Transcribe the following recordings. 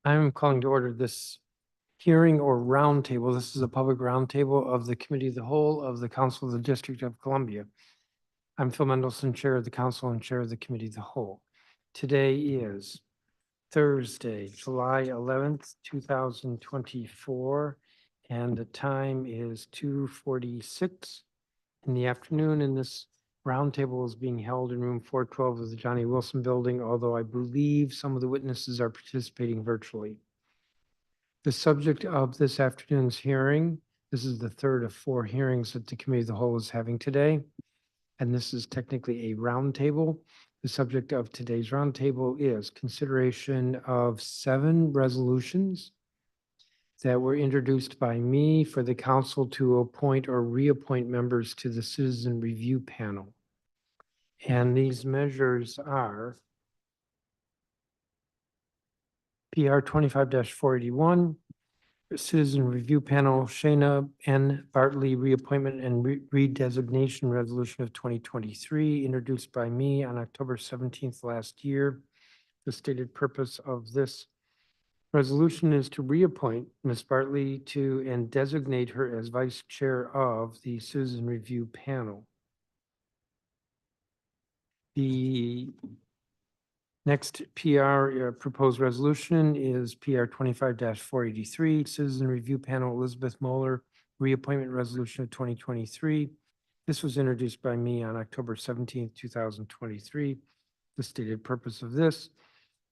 I'm calling to order this hearing or roundtable. This is a public roundtable of the Committee of the Whole of the Council of the District of Columbia. I'm Phil Mendelson, Chair of the Council and Chair of the Committee of the Whole. Today is Thursday, July 11th, 2024, and the time is 2:46 in the afternoon, and this roundtable is being held in room 412 of the Johnny Wilson Building, although I believe some of the witnesses are participating virtually. The subject of this afternoon's hearing, this is the third of four hearings that the Committee of the Whole is having today, and this is technically a roundtable. The subject of today's roundtable is consideration of 7 resolutions that were introduced by me for the council to appoint or reappoint members to the Citizen Review Panel. And these measures are PR 25-481, Citizen Review Panel, Shayna N. Bartley Reappointment and Redesignation Resolution of 2023, introduced by me on October 17th last year. The stated purpose of this resolution is to reappoint Ms. Bartley to and designate her as Vice Chair of the Citizen Review Panel. The next PR proposed resolution is PR 25-483, Citizen Review Panel Elizabeth Moeller Reappointment Resolution of 2023. This was introduced by me on October 17th, 2023. The stated purpose of this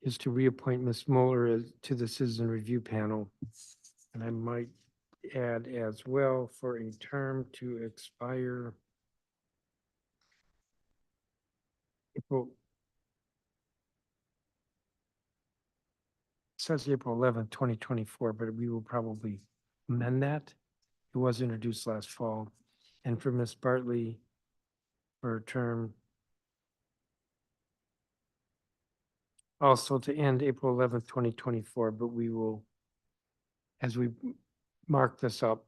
is to reappoint Ms. Moeller to the Citizen Review Panel. And I might add as well for a term to expire April. Says April 11th, 2024, but we will probably amend that. It was introduced last fall. And for Ms. Bartley, for a term also to end April 11th, 2024, but we will, as we mark this up,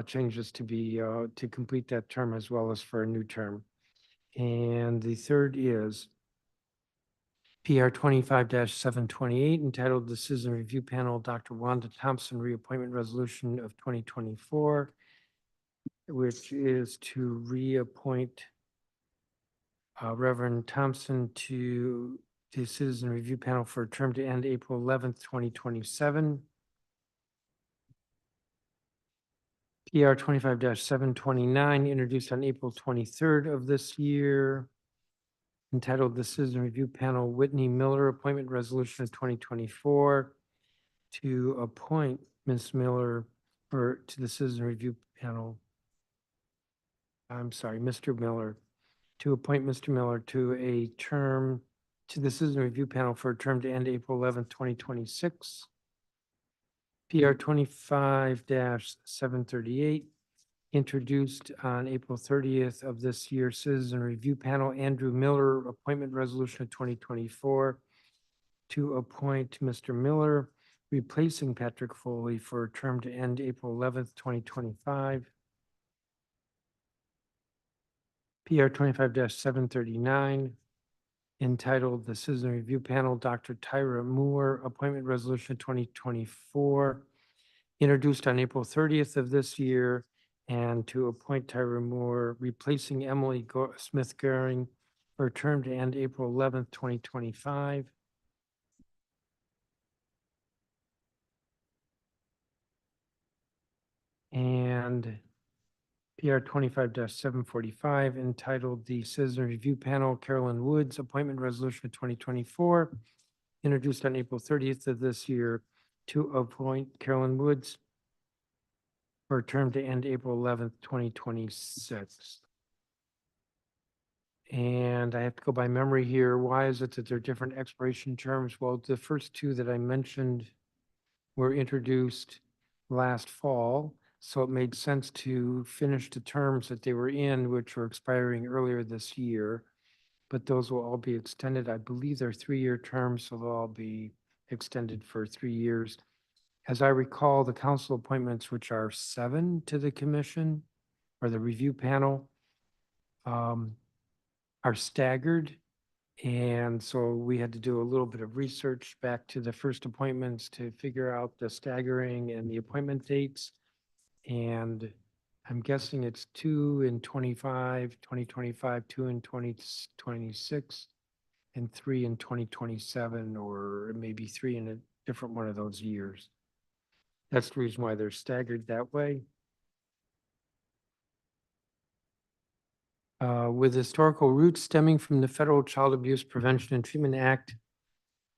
change this to be to complete that term as well as for a new term. And the third is PR 25-728, entitled the Citizen Review Panel, Dr. Wanda Thompson Reappointment Resolution of 2024, which is to reappoint Reverend Thompson to the Citizen Review Panel for a term to end April 11th, 2027. PR 25-729, introduced on April 23rd of this year, entitled the Citizen Review Panel Whitney Miller Appointment Resolution of 2024, to appoint Ms. Miller to the Citizen Review Panel. I'm sorry, Mr. Miller, to appoint Mr. Miller to a term to the Citizen Review Panel for a term to end April 11th, 2026. PR 25-738, introduced on April 30th of this year, Citizen Review Panel, Andrew Miller Appointment Resolution of 2024, to appoint Mr. Miller, replacing Patrick Foley, for a term to end April 11th, 2025. PR 25-739, entitled the Citizen Review Panel, Dr. Tyra Moore Appointment Resolution 2024, introduced on April 30th of this year, and to appoint Tyra Moore, replacing Emily Smith-Goering, for a term to end April 11th, 2025. And PR 25-745, entitled the Citizen Review Panel, Carolyn Woods Appointment Resolution of 2024, introduced on April 30th of this year, to appoint Carolyn Woods for a term to end April 11th, 2026. And I have to go by memory here. Why is it that there are different expiration terms? Well, the first two that I mentioned were introduced last fall, so it made sense to finish the terms that they were in, which were expiring earlier this year. But those will all be extended. I believe they're 3-year terms, so they'll all be extended for 3 years. As I recall, the council appointments, which are 7 to the commission or the review panel, are staggered, And so we had to do a little bit of research back to the first appointments to figure out the staggering and the appointment dates. And I'm guessing it's 2025, 2 in 2026, and 3 in 2027, or maybe 3 in a different one of those years. That's the reason why they're staggered that way. With historical roots stemming from the Federal Child Abuse Prevention and Treatment Act,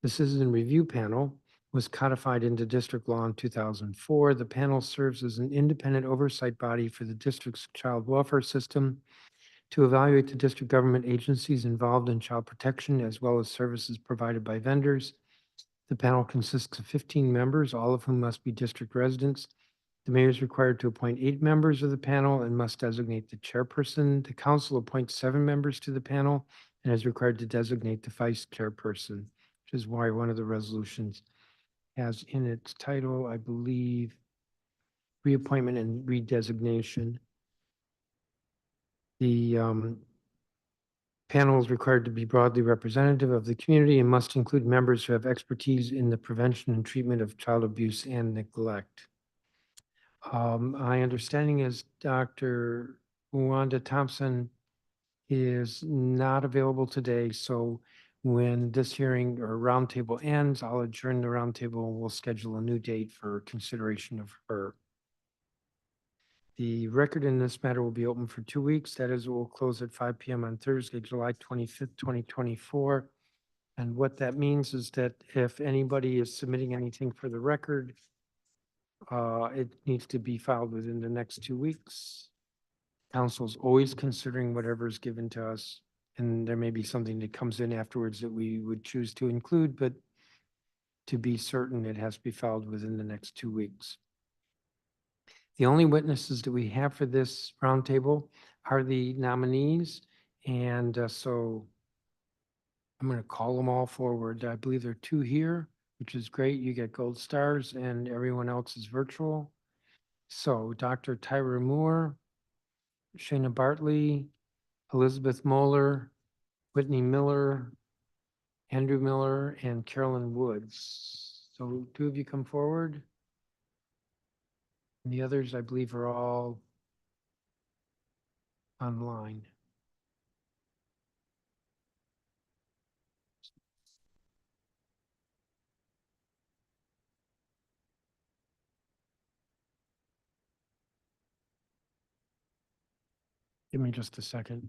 the Citizen Review Panel was codified into district law in 2004. The panel serves as an independent oversight body for the district's child welfare system to evaluate the district government agencies involved in child protection as well as services provided by vendors. The panel consists of 15 members, all of whom must be district residents. The mayor is required to appoint 8 members of the panel and must designate the chairperson. The council appoints 7 members to the panel and is required to designate the vice chairperson, which is why one of the resolutions has in its title, I believe, reappointment and redesignation. The panel is required to be broadly representative of the community and must include members who have expertise in the prevention and treatment of child abuse and neglect. My understanding is Dr. Wanda Thompson is not available today, so when this hearing or roundtable ends, I'll adjourn the roundtable and we'll schedule a new date for consideration of her. The record in this matter will be open for 2 weeks. That is, it will close at 5 p.m. on Thursday, July 25th, 2024. And what that means is that if anybody is submitting anything for the record, it needs to be filed within the next 2 weeks. Council's always considering whatever is given to us, and there may be something that comes in afterwards that we would choose to include, but to be certain, it has to be filed within the next 2 weeks. The only witnesses that we have for this roundtable are the nominees, and so I'm going to call them all forward. I believe there are 2 here, which is great. You get gold stars, and everyone else is virtual. So Dr. Tyra Moore, Shayna Bartley, Elizabeth Moeller, Whitney Miller, Andrew Miller, and Carolyn Woods. So 2 of you come forward. And the others, I believe, are all online. Give me just a second.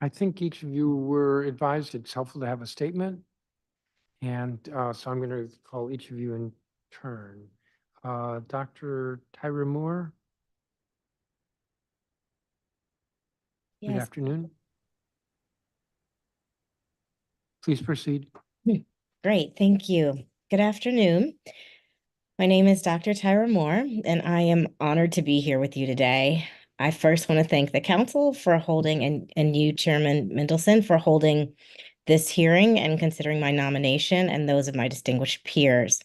I think each of you were advised it's helpful to have a statement. And so I'm going to call each of you in turn. Dr. Tyra Moore. Good Yes. afternoon. Please proceed. Great, thank you. Good afternoon. My name is Dr. Tyra Moore, and I am honored to be here with you today. I first want to thank the council for holding, and you, Chairman Mendelson, for holding this hearing and considering my nomination and those of my distinguished peers.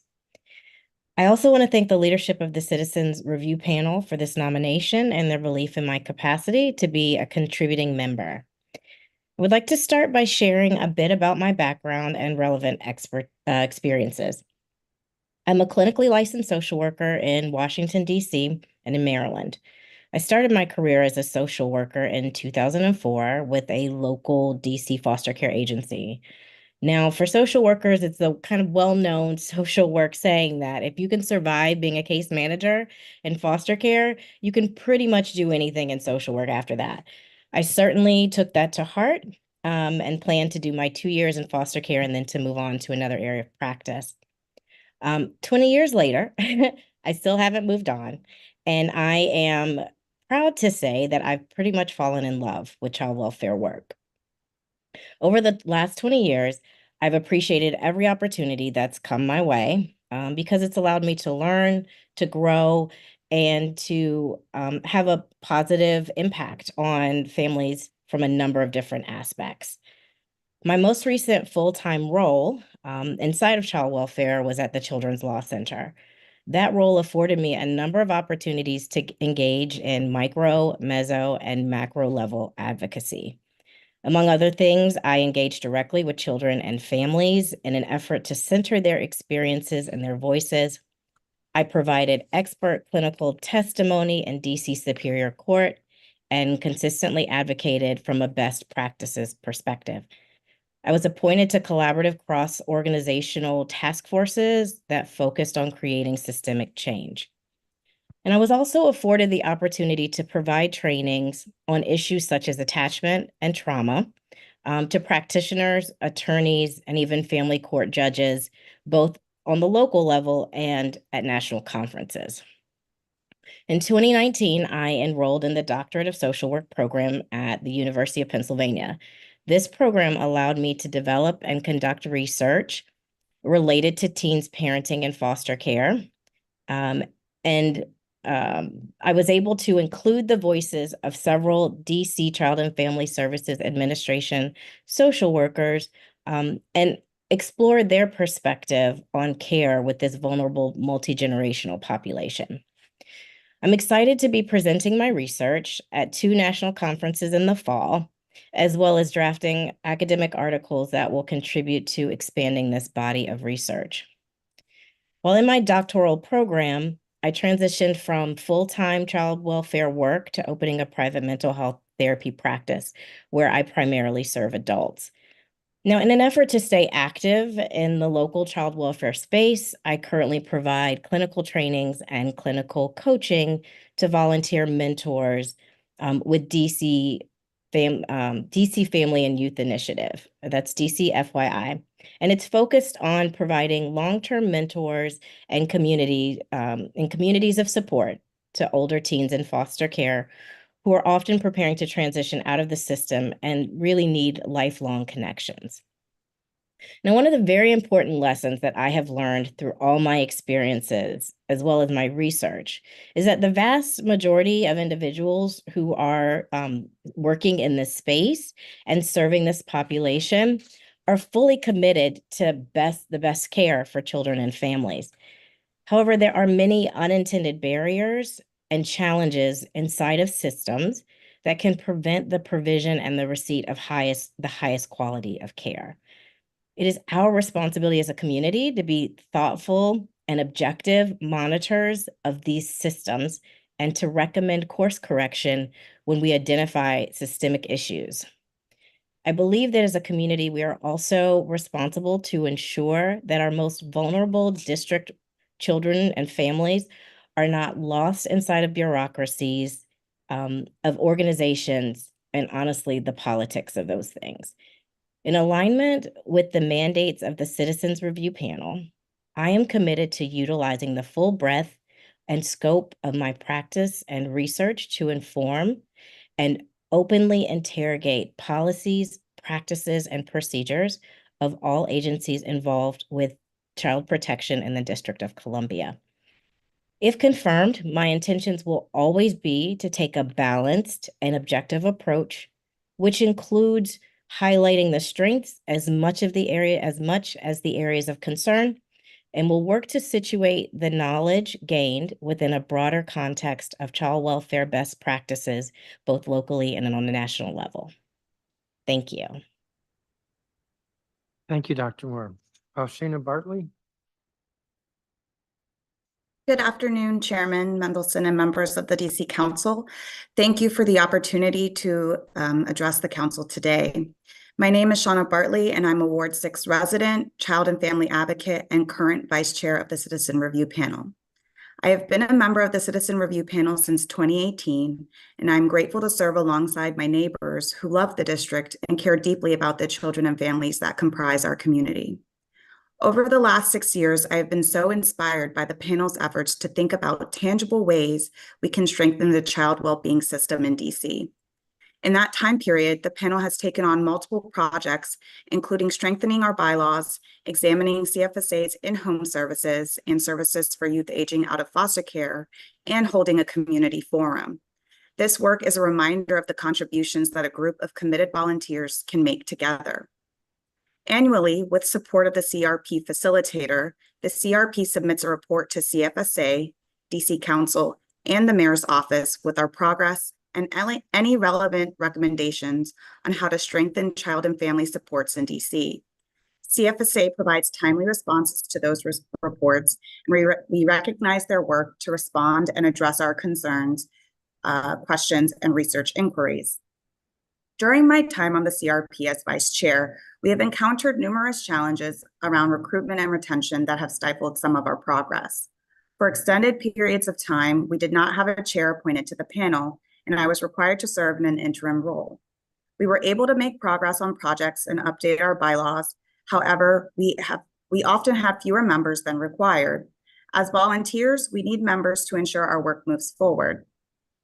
I also want to thank the leadership of the Citizens Review Panel for this nomination and their belief in my capacity to be a contributing member. I would like to start by sharing a bit about my background and relevant experiences. I'm a clinically licensed social worker in Washington, D.C. and in Maryland. I started my career as a social worker in 2004 with a local D.C. foster care agency. Now, for social workers, it's the kind of well-known social work saying that if you can survive being a case manager in foster care, you can pretty much do anything in social work after that. I certainly took that to heart and plan to do my 2 years in foster care and then to move on to another area of practice. 20 years later, I still haven't moved on, and I am proud to say that I've pretty much fallen in love with child welfare work. Over the last 20 years, I've appreciated every opportunity that's come my way because it's allowed me to learn, to grow, and to have a positive impact on families from a number of different aspects. My most recent full-time role inside of child welfare was at the Children's Law Center. That role afforded me a number of opportunities to engage in micro, meso, and macro level advocacy. Among other things, I engaged directly with children and families in an effort to center their experiences and their voices. I provided expert clinical testimony in DC Superior Court and consistently advocated from a best practices perspective. I was appointed to collaborative cross-organizational task forces that focused on creating systemic change. And I was also afforded the opportunity to provide trainings on issues such as attachment and trauma to practitioners, attorneys, and even family court judges, both on the local level and at national conferences. In 2019, I enrolled in the Doctorate of Social Work program at the University of Pennsylvania. This program allowed me to develop and conduct research related to teens parenting and foster care. I was able to include the voices of several DC Child and Family Services Administration social workers and explore their perspective on care with this vulnerable multi-generational population. I'm excited to be presenting my research at 2 national conferences in the fall, as well as drafting academic articles that will contribute to expanding this body of research. While in my doctoral program, I transitioned from full-time child welfare work to opening a private mental health therapy practice where I primarily serve adults. Now, in an effort to stay active in the local child welfare space, I currently provide clinical trainings and clinical coaching to volunteer mentors with DC Family and Youth Initiative. That's DC FYI. And it's focused on providing long-term mentors and communities of support to older teens in foster care who are often preparing to transition out of the system and really need lifelong connections. Now, one of the very important lessons that I have learned through all my experiences, as well as my research, is that the vast majority of individuals who are working in this space and serving this population are fully committed to the best care for children and families. However, there are many unintended barriers and challenges inside of systems that can prevent the provision and the receipt of the highest quality of care. It is our responsibility as a community to be thoughtful and objective monitors of these systems and to recommend course correction when we identify systemic issues. I believe that as a community, we are also responsible to ensure that our most vulnerable district children and families are not lost inside of bureaucracies, of organizations, and honestly, the politics of those things. In alignment with the mandates of the Citizens Review Panel, I am committed to utilizing the full breadth and scope of my practice and research to inform and openly interrogate policies, practices, and procedures of all agencies involved with child protection in the District of Columbia. If confirmed, my intentions will always be to take a balanced and objective approach, which includes highlighting the strengths as much as the areas of concern, and will work to situate the knowledge gained within a broader context of child welfare best practices, both locally and on a national level. Thank you. Thank you, Dr. Moore. Shana Bartley? Good afternoon, Chairman Mendelson and members of the DC Council. Thank you for the opportunity to address the Council today. My name is Shauna Bartley, and I'm a Ward 6 resident, child and family advocate, and current Vice Chair of the Citizen Review Panel. I have been a member of the Citizen Review Panel since 2018, and I'm grateful to serve alongside my neighbors who love the district and care deeply about the children and families that comprise our community. Over the last 6 years, I have been so inspired by the panel's efforts to think about tangible ways we can strengthen the child well-being system in DC. In that time period, the panel has taken on multiple projects, including strengthening our bylaws, examining CFSA's in-home services and services for youth aging out of foster care, and holding a community forum. This work is a reminder of the contributions that a group of committed volunteers can make together. Annually, with support of the CRP facilitator, the CRP submits a report to CFSA, DC Council, and the Mayor's Office with our progress and any relevant recommendations on how to strengthen child and family supports in DC. CFSA provides timely responses to those reports, and we recognize their work to respond and address our concerns, questions, and research inquiries. During my time on the CRP as vice chair, we have encountered numerous challenges around recruitment and retention that have stifled some of our progress. For extended periods of time, we did not have a chair appointed to the panel, and I was required to serve in an interim role. We were able to make progress on projects and update our bylaws. However, we often have fewer members than required. As volunteers, we need members to ensure our work moves forward.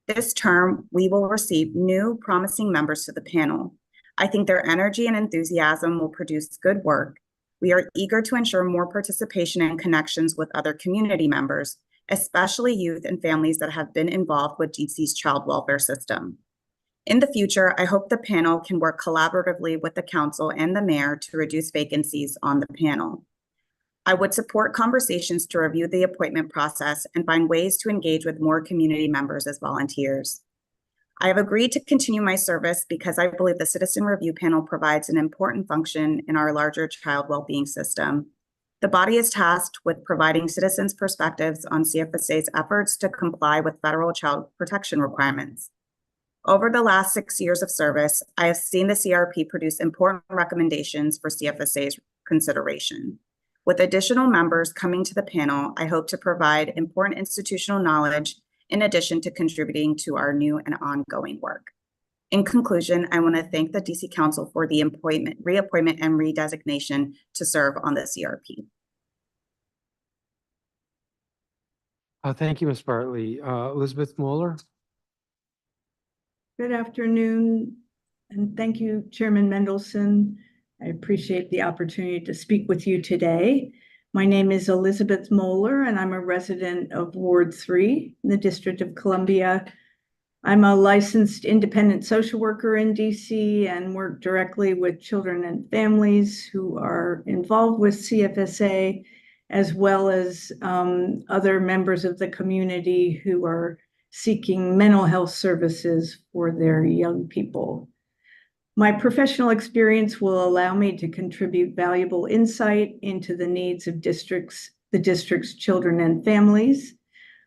This term, we will receive new promising members to the panel. I think their energy and enthusiasm will produce good work. We are eager to ensure more participation and connections with other community members, especially youth and families that have been involved with DC's child welfare system. In the future, I hope the panel can work collaboratively with the council and the mayor to reduce vacancies on the panel. I would support conversations to review the appointment process and find ways to engage with more community members as volunteers. I have agreed to continue my service because I believe the Citizen Review Panel provides an important function in our larger child well-being system. The body is tasked with providing citizens' perspectives on CFSA's efforts to comply with federal child protection requirements. Over the last 6 years of service, I have seen the CRP produce important recommendations for CFSA's consideration. With additional members coming to the panel, I hope to provide important institutional knowledge in addition to contributing to our new and ongoing work. In conclusion, I want to thank the DC Council for the reappointment and redesignation to serve on the CRP. Thank you, Ms. Bartley. Elizabeth Moeller? Good afternoon, and thank you, Chairman Mendelson. I appreciate the opportunity to speak with you today. My name is Elizabeth Moeller, and I'm a resident of Ward 3 in the District of Columbia. I'm a licensed independent social worker in DC and work directly with children and families who are involved with CFSA, as well as other members of the community who are seeking mental health services for their young people. My professional experience will allow me to contribute valuable insight into the needs of the district's children and families.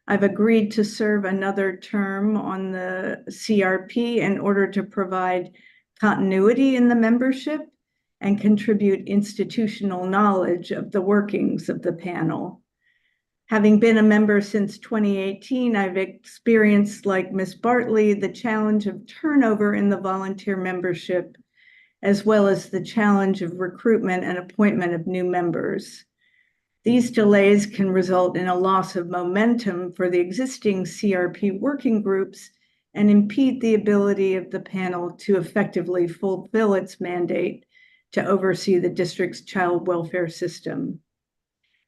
I've agreed to serve another term on the CRP in order to provide continuity in the membership and contribute institutional knowledge of the workings of the panel. Having been a member since 2018, I've experienced, like Ms. Bartley, the challenge of turnover in the volunteer membership, as well as the challenge of recruitment and appointment of new members. These delays can result in a loss of momentum for the existing CRP working groups and impede the ability of the panel to effectively fulfill its mandate to oversee the district's child welfare system.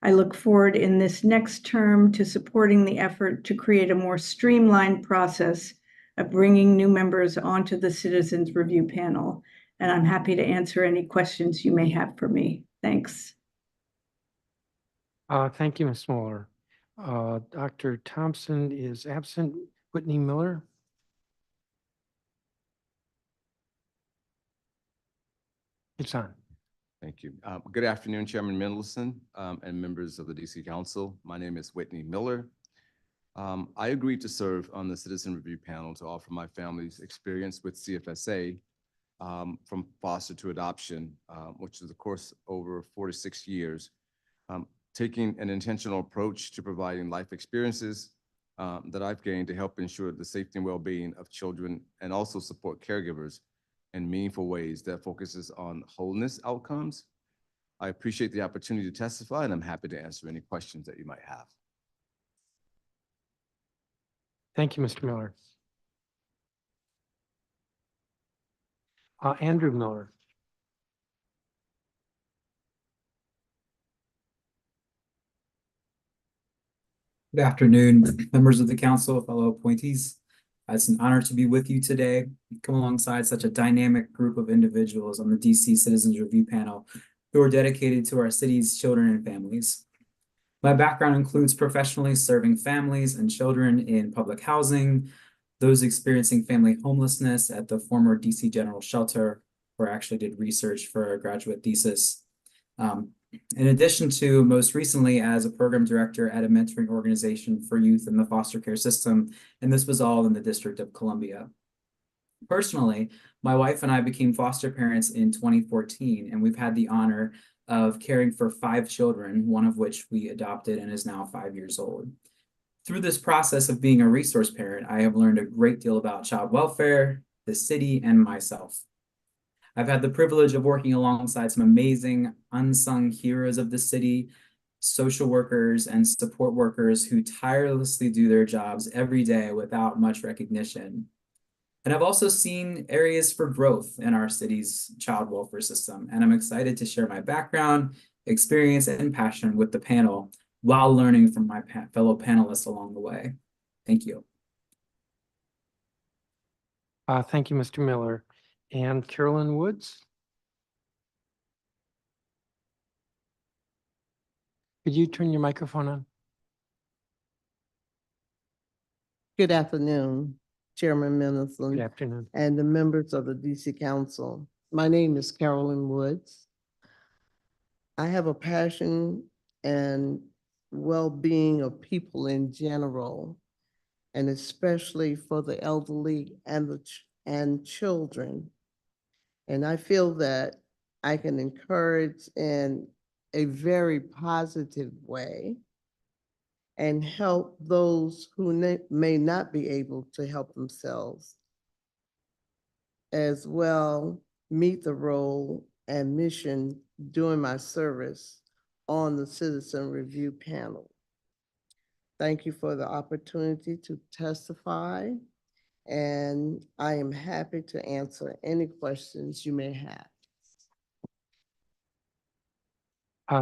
I look forward in this next term to supporting the effort to create a more streamlined process of bringing new members onto the Citizens Review Panel, and I'm happy to answer any questions you may have for me. Thanks. Thank you, Ms. Moeller. Dr. Thompson is absent. Whitney Miller? It's on. Thank you. Good afternoon, Chairman Mendelson and members of the DC Council. My name is Whitney Miller. I agreed to serve on the Citizen Review Panel to offer my family's experience with CFSA from foster to adoption, which is, of course, over 46 years, taking an intentional approach to providing life experiences that I've gained to help ensure the safety and well-being of children and also support caregivers in meaningful ways that focuses on wholeness outcomes. I appreciate the opportunity to testify, and I'm happy to answer any questions that you might have. Thank you, Mr. Miller. Andrew Miller. Good afternoon, members of the council, fellow appointees. It's an honor to be with you today, come alongside such a dynamic group of individuals on the DC Citizens Review Panel who are dedicated to our city's children and families. My background includes professionally serving families and children in public housing, those experiencing family homelessness at the former DC General Shelter, where I actually did research for a graduate thesis. In addition to most recently as a program director at a mentoring organization for youth in the foster care system, and this was all in the District of Columbia. Personally, my wife and I became foster parents in 2014, and we've had the honor of caring for 5 children, one of which we adopted and is now 5 years old. Through this process of being a resource parent, I have learned a great deal about child welfare, the city, and myself. I've had the privilege of working alongside some amazing unsung heroes of the city, social workers and support workers who tirelessly do their jobs every day without much recognition. And I've also seen areas for growth in our city's child welfare system, and I'm excited to share my background, experience, and passion with the panel while learning from my fellow panelists along the way. Thank you. Thank you, Mr. Miller. And Carolyn Woods? Could you turn your microphone on? Good afternoon, Chairman Good Mendelson afternoon. and the members of the DC Council. My name is Carolyn Woods. I have a passion and well-being of people in general, and especially for the elderly and children. And I feel that I can encourage in a very positive way and help those who may not be able to help themselves, as well meet the role and mission during my service on the Citizen Review Panel. Thank you for the opportunity to testify, and I am happy to answer any questions you may have.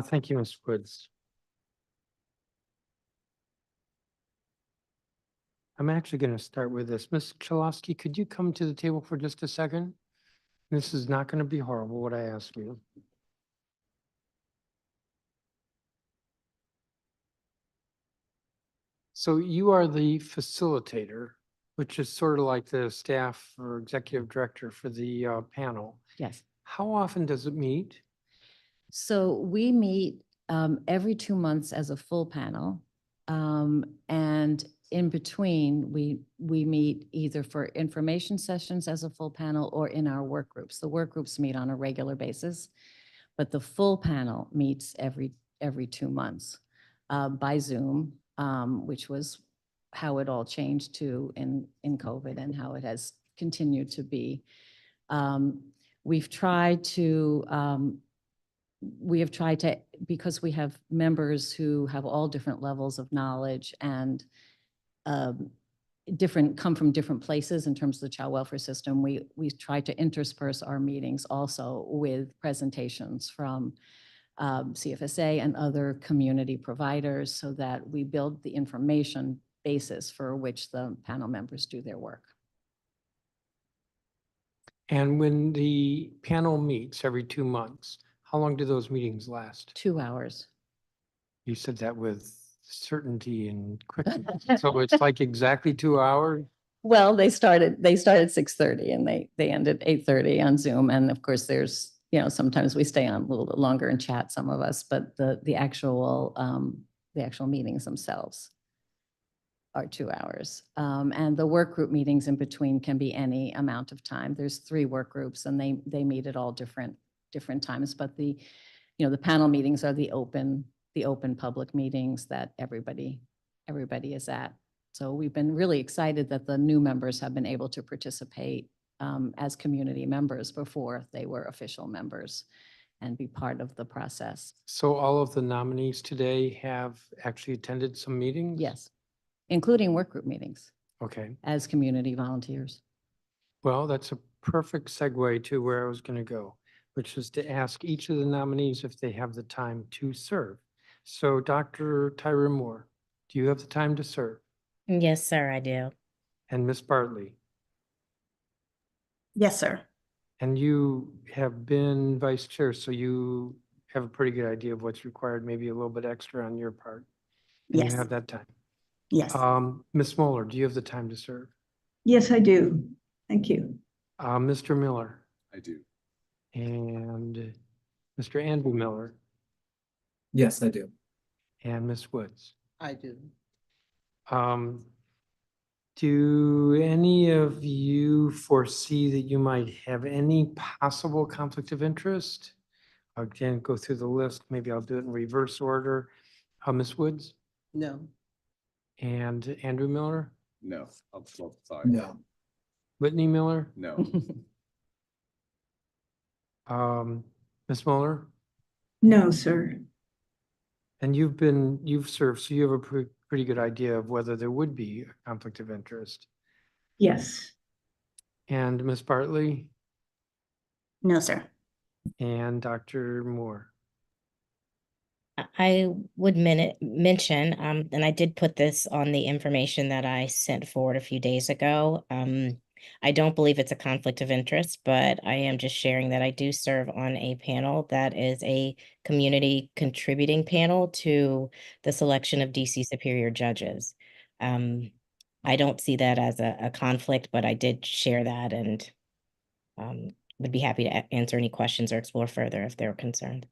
Thank you, Ms. Woods. I'm actually going to start with this. Ms. Chalosky, could you come to the table for just a second? This is not going to be horrible, what I ask you. So you are the facilitator, which is sort of like the staff or executive director for the panel. Yes. How often does it meet? So we meet every 2 months as a full panel. And in between, we meet either for information sessions as a full panel or in our work groups. The work groups meet on a regular basis, but the full panel meets every 2 months by Zoom, which was how it all changed to in COVID and how it has continued to be. We've tried to because we have members who have all different levels of knowledge and come from different places in terms of the child welfare system. We try to intersperse our meetings also with presentations from CFSA and other community providers so that we build the information basis for which the panel members do their work. And when the panel meets every 2 months, how long do those meetings last? 2 hours. You said that with certainty and quickness. So it's like exactly 2 hours? Well, they started 6:30 and they ended 8:30 on Zoom. And of course, there's, sometimes we stay on a little bit longer and chat, some of us, but the actual meetings themselves are 2 hours. And the work group meetings in between can be any amount of time. There's 3 work groups and they meet at all different times, but the panel meetings are the open public meetings that everybody is at. So we've been really excited that the new members have been able to participate as community members before they were official members and be part of the process. So all of the nominees today have actually attended some meetings? Yes, including work group meetings Okay. as community volunteers. Well, that's a perfect segue to where I was going to go, which is to ask each of the nominees if they have the time to serve. So Dr. Tyra Moore, do you have the time to serve? Yes, sir, I do. and Ms. Bartley. Yes, sir. And you have been vice chair, so you have a pretty good idea of what's required, maybe a little bit extra on your part. And you Yes. have that time. Yes. Ms. Moeller, do you have the time to serve? Yes, I do. Thank you. Mr. Miller I do. and Mr. Andrew Miller Yes, I do. and Ms. Woods. I do. Um, do any of you foresee that you might have any possible conflict of interest? Again, go through the list. Maybe I'll do it in reverse order. Ms. Woods No. and Andrew Miller, No, I'm so sorry. No. Whitney Miller, No. Ms. Mueller, No, sir. and you've served, so you have a pretty good idea of whether there would be a conflict of interest. Yes. And Ms. Bartley No, sir. and Dr. Moore. I would mention, and I did put this on the information that I sent forward a few days ago. I don't believe it's a conflict of interest, but I am just sharing that I do serve on a panel that is a community contributing panel to the selection of DC Superior judges. I don't see that as a conflict, but I did share that and would be happy to answer any questions or explore further if they're concerned.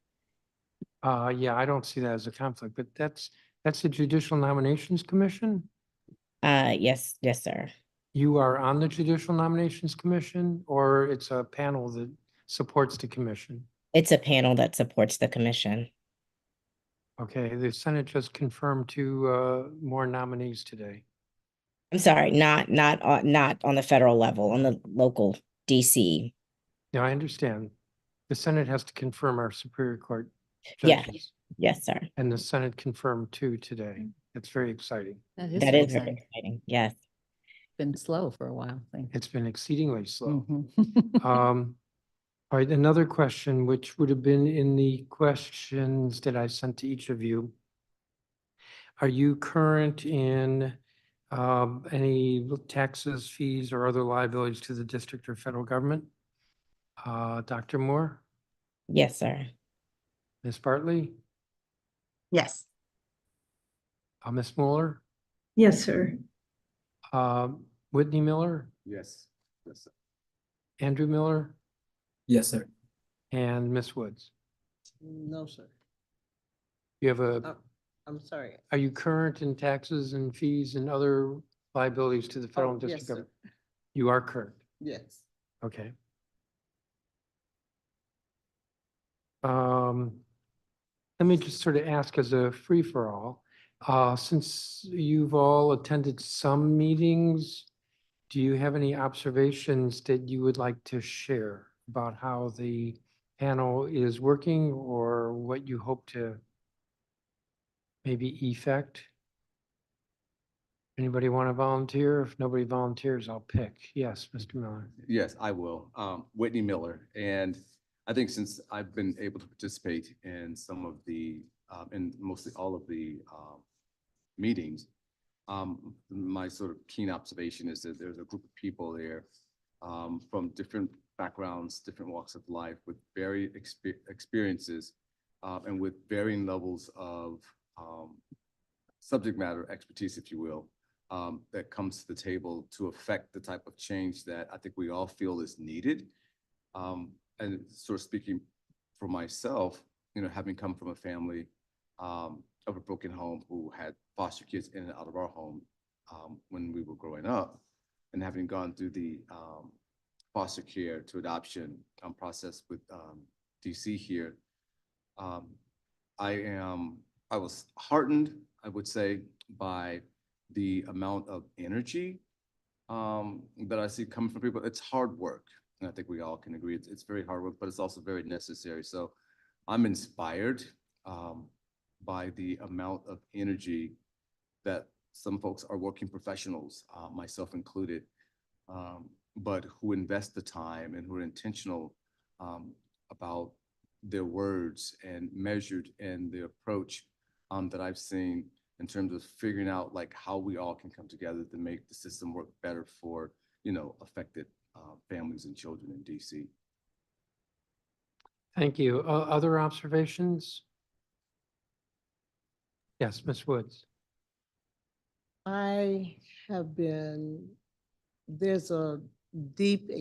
Yeah, I don't see that as a conflict, but that's the Judicial Nominations Commission. Yes, sir. You are on the Judicial Nominations Commission, or it's a panel that supports the commission? It's a panel that supports the commission. Okay, the Senate just confirmed two more nominees today. I'm sorry, not on the federal level, on the local DC. Now, I understand. The Senate has to confirm our Superior Court Yeah. judges. Yes, sir. And the Senate confirmed two today. It's very exciting. That very is very exciting. exciting. Yes. Been slow for a while, I think. It's been exceedingly slow. Mhm. All right, another question, which would have been in the questions that I sent to each of you. Are you current in any taxes, fees, or other liabilities to the district or federal government? Dr. Moore, Yes, sir. Ms. Bartley, Yes. Ms. Mueller, Yes, sir. Whitney Miller, Yes. Yes, sir. Andrew Miller, Yes, sir. and Ms. Woods. No, sir. You have a, I'm sorry. are you current in taxes and fees and other liabilities to the federal and Oh, district yes, sir. government? You are current, Yes. okay. Let me just sort of ask as a free-for-all, since you've all attended some meetings, do you have any observations that you would like to share about how the panel is working or what you hope to maybe effect? Anybody want to volunteer? If nobody volunteers, I'll pick. Yes, Mr. Miller. Yes, I will. Whitney Miller. And I think since I've been able to participate in some of the, in mostly all of the meetings, my sort of keen observation is that there's a group of people there from different backgrounds, different walks of life with varied experiences and with varying levels of subject matter expertise, if you will, that comes to the table to affect the type of change that I think we all feel is needed. And sort of speaking for myself, you know, having come from a family of a broken home who had foster kids in and out of our home when we were growing up, and having gone through the foster care to adoption process with DC here, I was heartened, I would say, by the amount of energy that I see coming from people. It's hard work. And I think we all can agree it's very hard work, but it's also very necessary. So I'm inspired by the amount of energy that some folks are working professionals, myself included, but who invest the time and who are intentional about their words and measured in the approach that I've seen in terms of figuring out like how we all can come together to make the system work better for, affected families and children in DC. Thank you. Other observations? Yes, Ms. Woods. I have there's a deep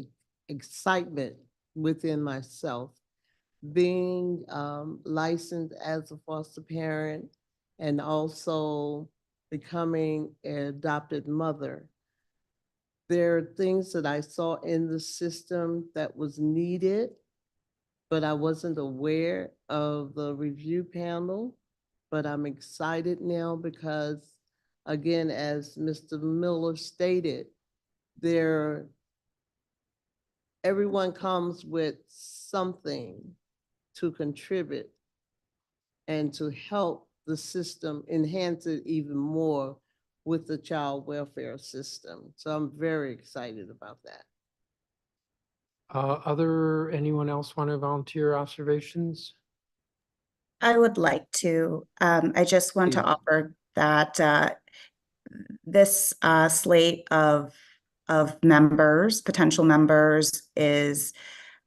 excitement within myself being licensed as a foster parent and also becoming an adopted mother. There are things that I saw in the system that was needed, but I wasn't aware of the review panel. But I'm excited now because, again, as Mr. Miller stated, everyone comes with something to contribute and to help the system enhance it even more with the child welfare system. So I'm very excited about that. Anyone else want to volunteer observations? I would like to. I just want to Please. offer that this slate of members, potential members, is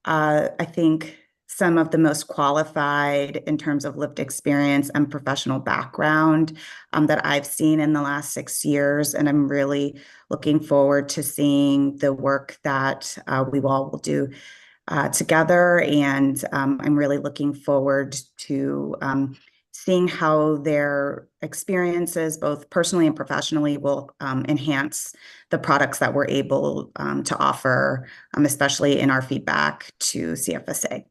I think some of the most qualified in terms of lived experience and professional background that I've seen in the last 6 years, and I'm really looking forward to seeing the work that we all will do together. And I'm really looking forward to seeing how their experiences, both personally and professionally, will enhance the products that we're able to offer, especially in our feedback to CFSA.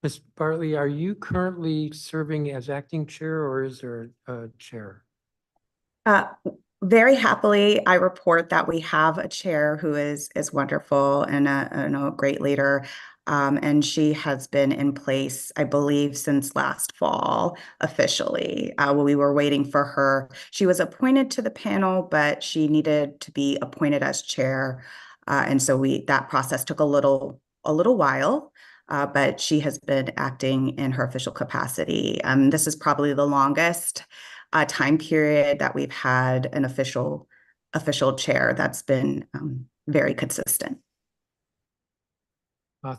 Ms. Bartley, are you currently serving as acting chair or is there a chair? Very happily, I report that we have a chair who is wonderful and a great leader. And she has been in place, I believe, since last fall officially. We were waiting for her. She was appointed to the panel, but she needed to be appointed as chair. And so that process took a little while. But she has been acting in her official capacity. This is probably the longest time period that we've had an official chair that's been very consistent.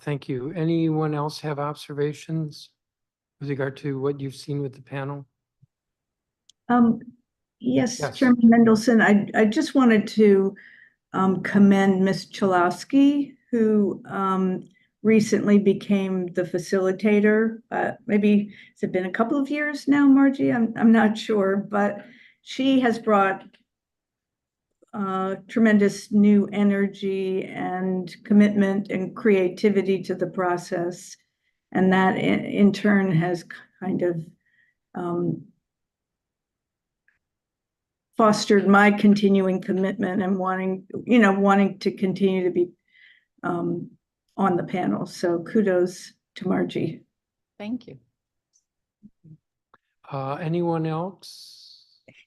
Thank you. Anyone else have observations with regard to what you've seen with the panel? Yes, Yes. Chairman Mendelson, I just wanted to commend Ms. Chalowski, who recently became the facilitator. Maybe has it been a couple of years now, Margie? I'm not sure, but she has brought tremendous new energy and commitment and creativity to the process. And that in turn has kind of fostered my continuing commitment and wanting to continue to be on the panel. So kudos to Margie. Thank you. Anyone else?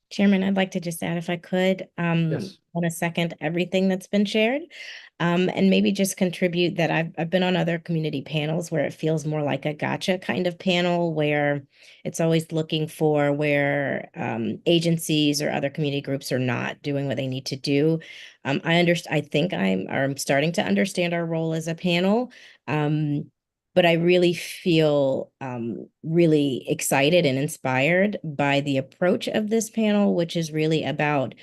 Chairman, I'd like to just add, if I could, Yes. want to second everything that's been shared, and maybe just contribute that I've been on other community panels where it feels more like a gotcha kind of panel, where it's always looking for where agencies or other community groups are not doing what they need to do. I think I'm starting to understand our role as a panel. But I really feel really excited and inspired by the approach of this panel, which is really about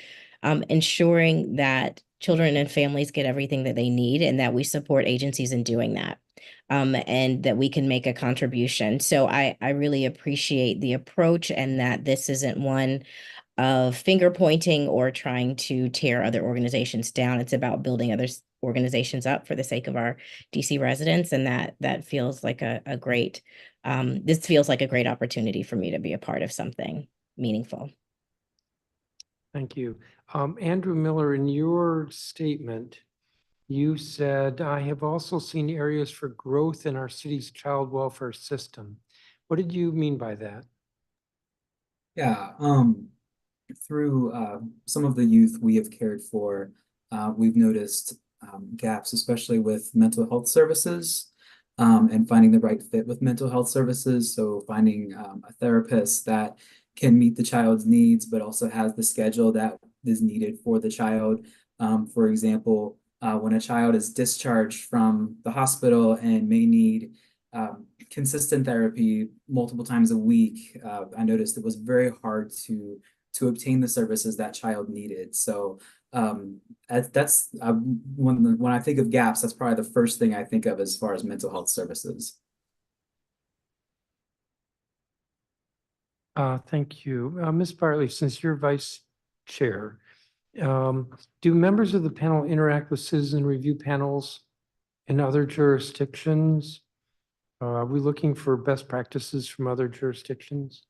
ensuring that children and families get everything that they need and that we support agencies in doing that, and that we can make a contribution. So I really appreciate the approach, and that this isn't one of finger pointing or trying to tear other organizations down. It's about building other organizations up for the sake of our DC residents. And that feels like a great, this feels like a great opportunity for me to be a part of something meaningful. Thank you. Andrew Miller, in your statement, you said, I have also seen areas for growth in our city's child welfare system. What did you mean by that? Yeah, through some of the youth we have cared for, we've noticed gaps, especially with mental health services. and finding the right fit with mental health services. So finding a therapist that can meet the child's needs, but also has the schedule that is needed for the child. For example, when a child is discharged from the hospital and may need consistent therapy multiple times a week, I noticed it was very hard to obtain the services that child needed. So that's when I think of gaps, that's probably the first thing I think of as far as mental health services. Thank you. Ms. Bartley, since you're vice chair, do members of the panel interact with citizen review panels in other jurisdictions? Are we looking for best practices from other jurisdictions?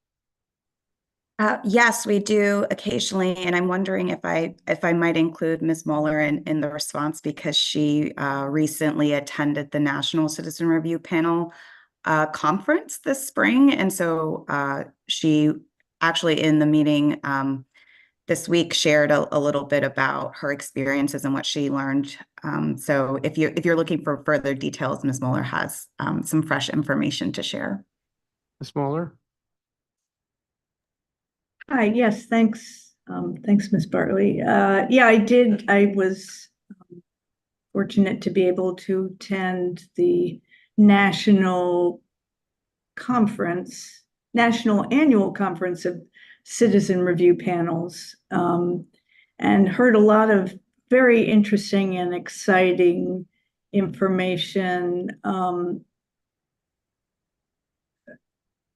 Yes, we do occasionally, and I'm wondering if I might include Ms. Moeller in the response because she recently attended the National Citizen Review Panel conference this spring, and so she actually in the meeting this week shared a little bit about her experiences and what she learned. So if you're looking for further details, Ms. Moeller has some fresh information to share. Ms. Moeller? Hi, yes, thanks. Thanks, Ms. Bartley. Yeah, I was fortunate to be able to attend the national annual conference of citizen review panels, and heard a lot of very interesting and exciting information.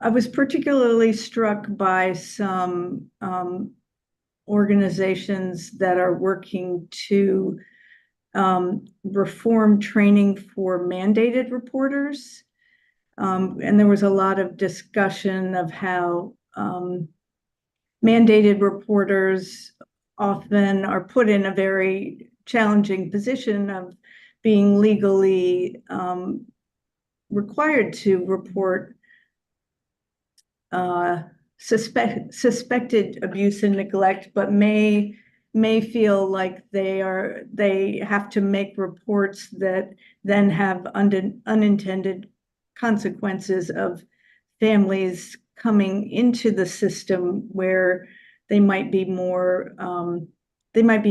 I was particularly struck by some organizations that are working to reform training for mandated reporters. And there was a lot of discussion of how mandated reporters often are put in a very challenging position of being legally required to report suspected abuse and neglect, but may feel like they have to make reports that then have unintended consequences of families coming into the system where they might be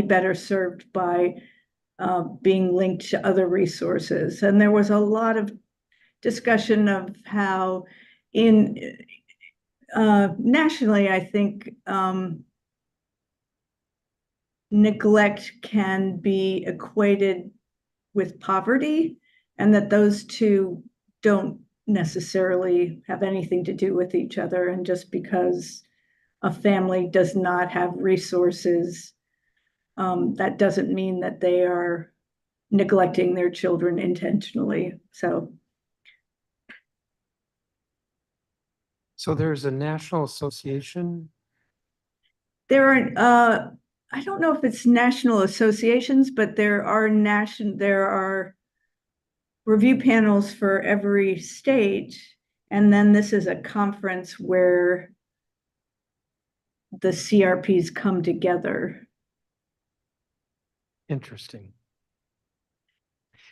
better served by being linked to other resources. And there was a lot of discussion of how nationally, I think neglect can be equated with poverty, and that those two don't necessarily have anything to do with each other. And just because a family does not have resources, that doesn't mean that they are neglecting their children intentionally. So there's a national association? There are, I don't know if it's national associations, but there are review panels for every state. And then this is a conference where the CRPs come together. Interesting.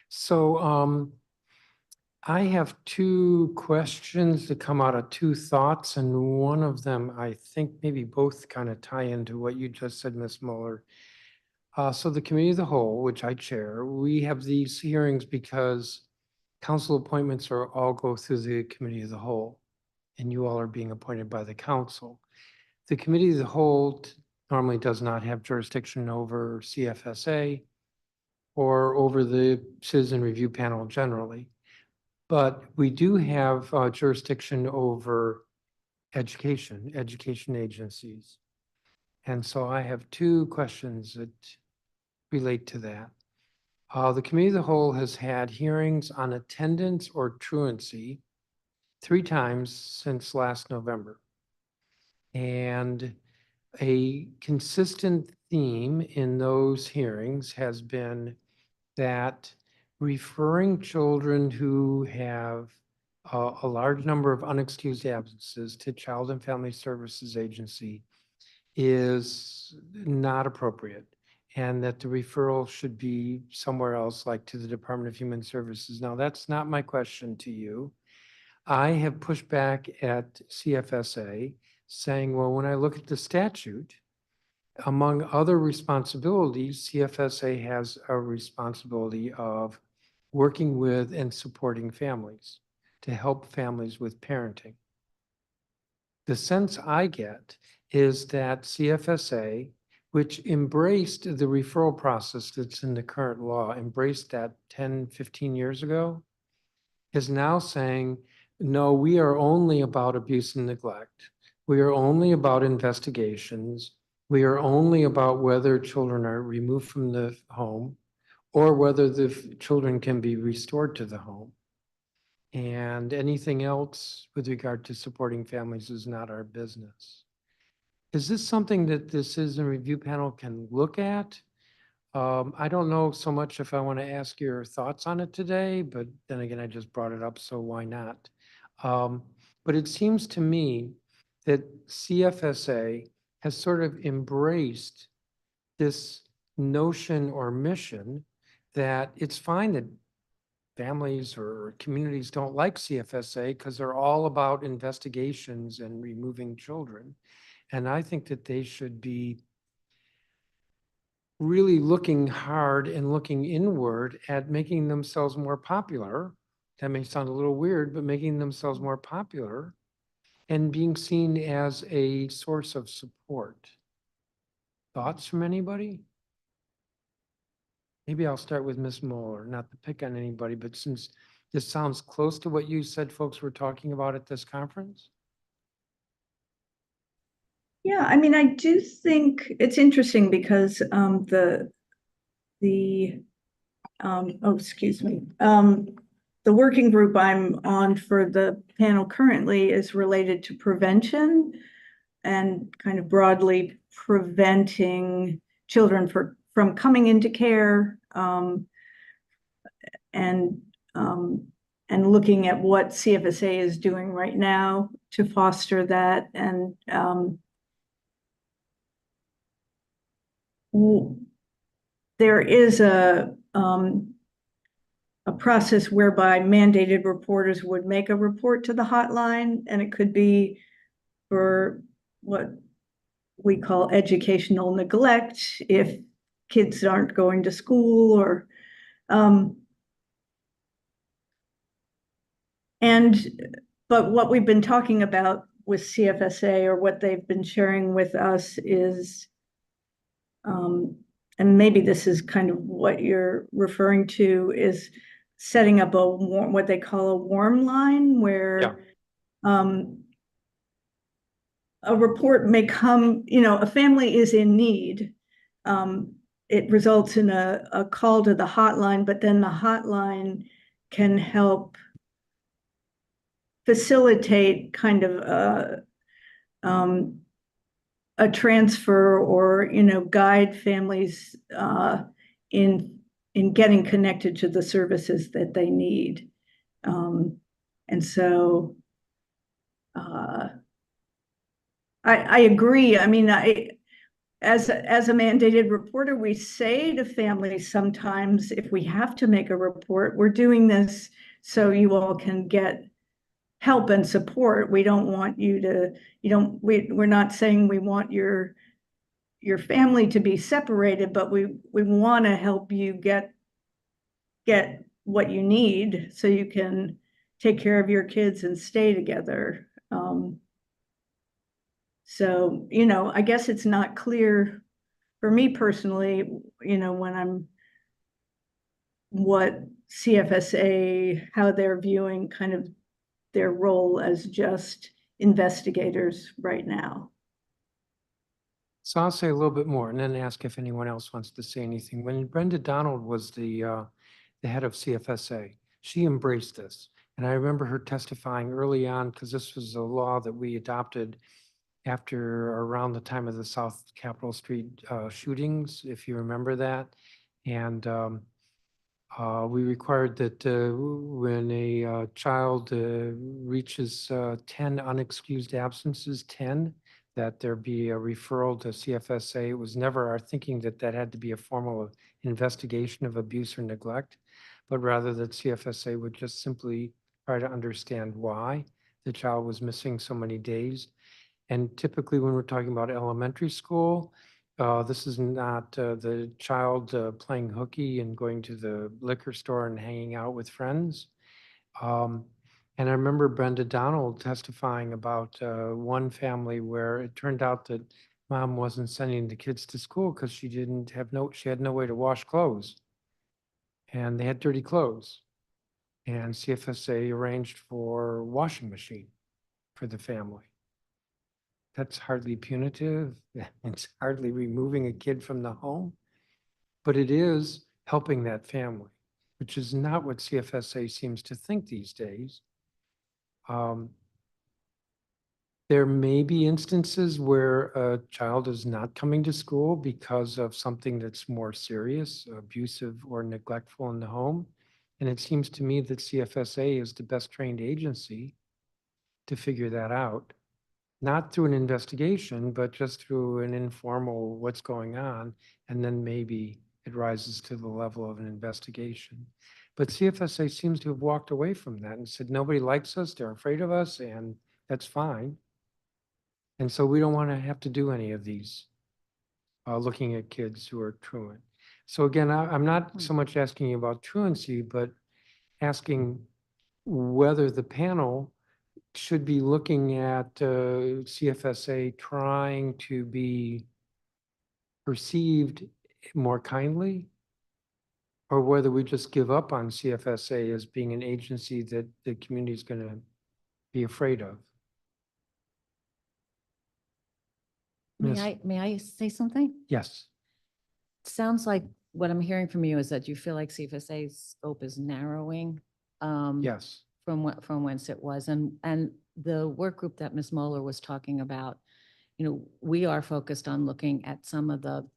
So I have two questions that come out of two thoughts, and one of them, I think maybe both kind of tie into what you just said, Ms. Mueller. So the committee of the whole, which I chair, we have these hearings because council appointments all go through the committee of the whole, and you all are being appointed by the council. The committee of the whole normally does not have jurisdiction over CFSA or over the citizen review panel generally. But we do have jurisdiction over education agencies. And so I have two questions that relate to that. The Committee of the Whole has had hearings on attendance or truancy 3 times since last November. And a consistent theme in those hearings has been that referring children who have a large number of unexcused absences to Child and Family Services Agency is not appropriate. and that the referral should be somewhere else, like to the Department of Human Services. Now, that's not my question to you. I have pushed back at CFSA saying, well, when I look at the statute, among other responsibilities, CFSA has a responsibility of working with and supporting families to help families with parenting. The sense I get is that CFSA, which embraced the referral process that's in the current law, embraced that 10, 15 years ago, is now saying, no, we are only about abuse and neglect. We are only about investigations. We are only about whether children are removed from the home or whether the children can be restored to the home. And anything else with regard to supporting families is not our business. Is this something that the citizen review panel can look at? I don't know so much if I want to ask your thoughts on it today, but then again, I just brought it up, so why not? But it seems to me that CFSA has sort of embraced this notion or mission that it's fine that families or communities don't like CFSA because they're all about investigations and removing children. And I think that they should be really looking hard and looking inward at making themselves more popular. That may sound a little weird, but making themselves more popular and being seen as a source of support. Thoughts from anybody? Maybe I'll start with Ms. Moeller, not to pick on anybody, but since this sounds close to what you said folks were talking about at this conference. Yeah, I mean, I do think it's interesting because the working group I'm on for the panel currently is related to prevention and kind of broadly preventing children from coming into care, and looking at what CFSA is doing right now to foster that. And there is a process whereby mandated reporters would make a report to the hotline, and it could be for what we call educational neglect if kids aren't going to school, or but what we've been talking about with CFSA, or what they've been sharing with us, is and maybe this is kind of what you're referring to, is setting up what they call a warm line, where a report may come, a family is in need. It results in a call to the hotline, but then the hotline can help facilitate kind of a transfer, or guide families in getting connected to the services that they need. And so I agree. I mean, as a mandated reporter, we say to families sometimes, if we have to make a report, we're doing this so you all can get help and support. We don't want you to, we're not saying we want your family to be separated, but we want to help you get what you need so you can take care of your kids and stay together. So, I guess it's not clear for me personally, what CFSA, how they're viewing kind of their role as just investigators right now. So I'll say a little bit more and then ask if anyone else wants to say anything. When Brenda Donald was the head of CFSA, she embraced this. And I remember her testifying early on, because this was a law that we adopted after around the time of the South Capitol Street shootings, if you remember that. And we required that when a child reaches 10 unexcused absences, 10, that there be a referral to CFSA. It was never our thinking that that had to be a formal investigation of abuse or neglect, but rather that CFSA would just simply try to understand why the child was missing so many days. And typically when we're talking about elementary school, this is not the child playing hooky and going to the liquor store and hanging out with friends. And I remember Brenda Donald testifying about one family where it turned out that mom wasn't sending the kids to school because she had no way to wash clothes. And they had dirty clothes. And CFSA arranged for a washing machine for the family. That's hardly punitive. It's hardly removing a kid from the home, but it is helping that family, which is not what CFSA seems to think these days. There may be instances where a child is not coming to school because of something that's more serious, abusive or neglectful in the home. And it seems to me that CFSA is the best trained agency to figure that out, not through an investigation, but just through an informal what's going on. And then maybe it rises to the level of an investigation. But CFSA seems to have walked away from that and said, nobody likes us, they're afraid of us, and that's fine. And so we don't want to have to do any of these, looking at kids who are truant. So again, I'm not so much asking you about truancy, but asking whether the panel should be looking at CFSA trying to be perceived more kindly, or whether we just give up on CFSA as being an agency that the community is going to be afraid of. Miss- May I say something? Yes. Sounds like what I'm hearing from you is that you feel like CFSA's scope is narrowing. Yes. From whence it was. And the work group that Ms. Moeller was talking about, we are focused on looking at some of the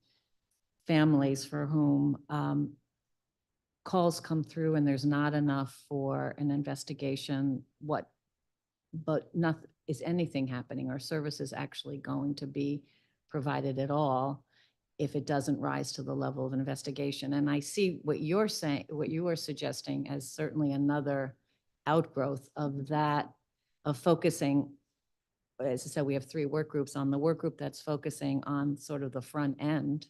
families for whom calls come through and there's not enough for an investigation, but nothing, is anything happening? Are services actually going to be provided at all if it doesn't rise to the level of investigation? And I see what you're saying, what you are suggesting as certainly another outgrowth of that, of focusing. As I said, we have 3 work groups. On the work group that's focusing on sort of the front end,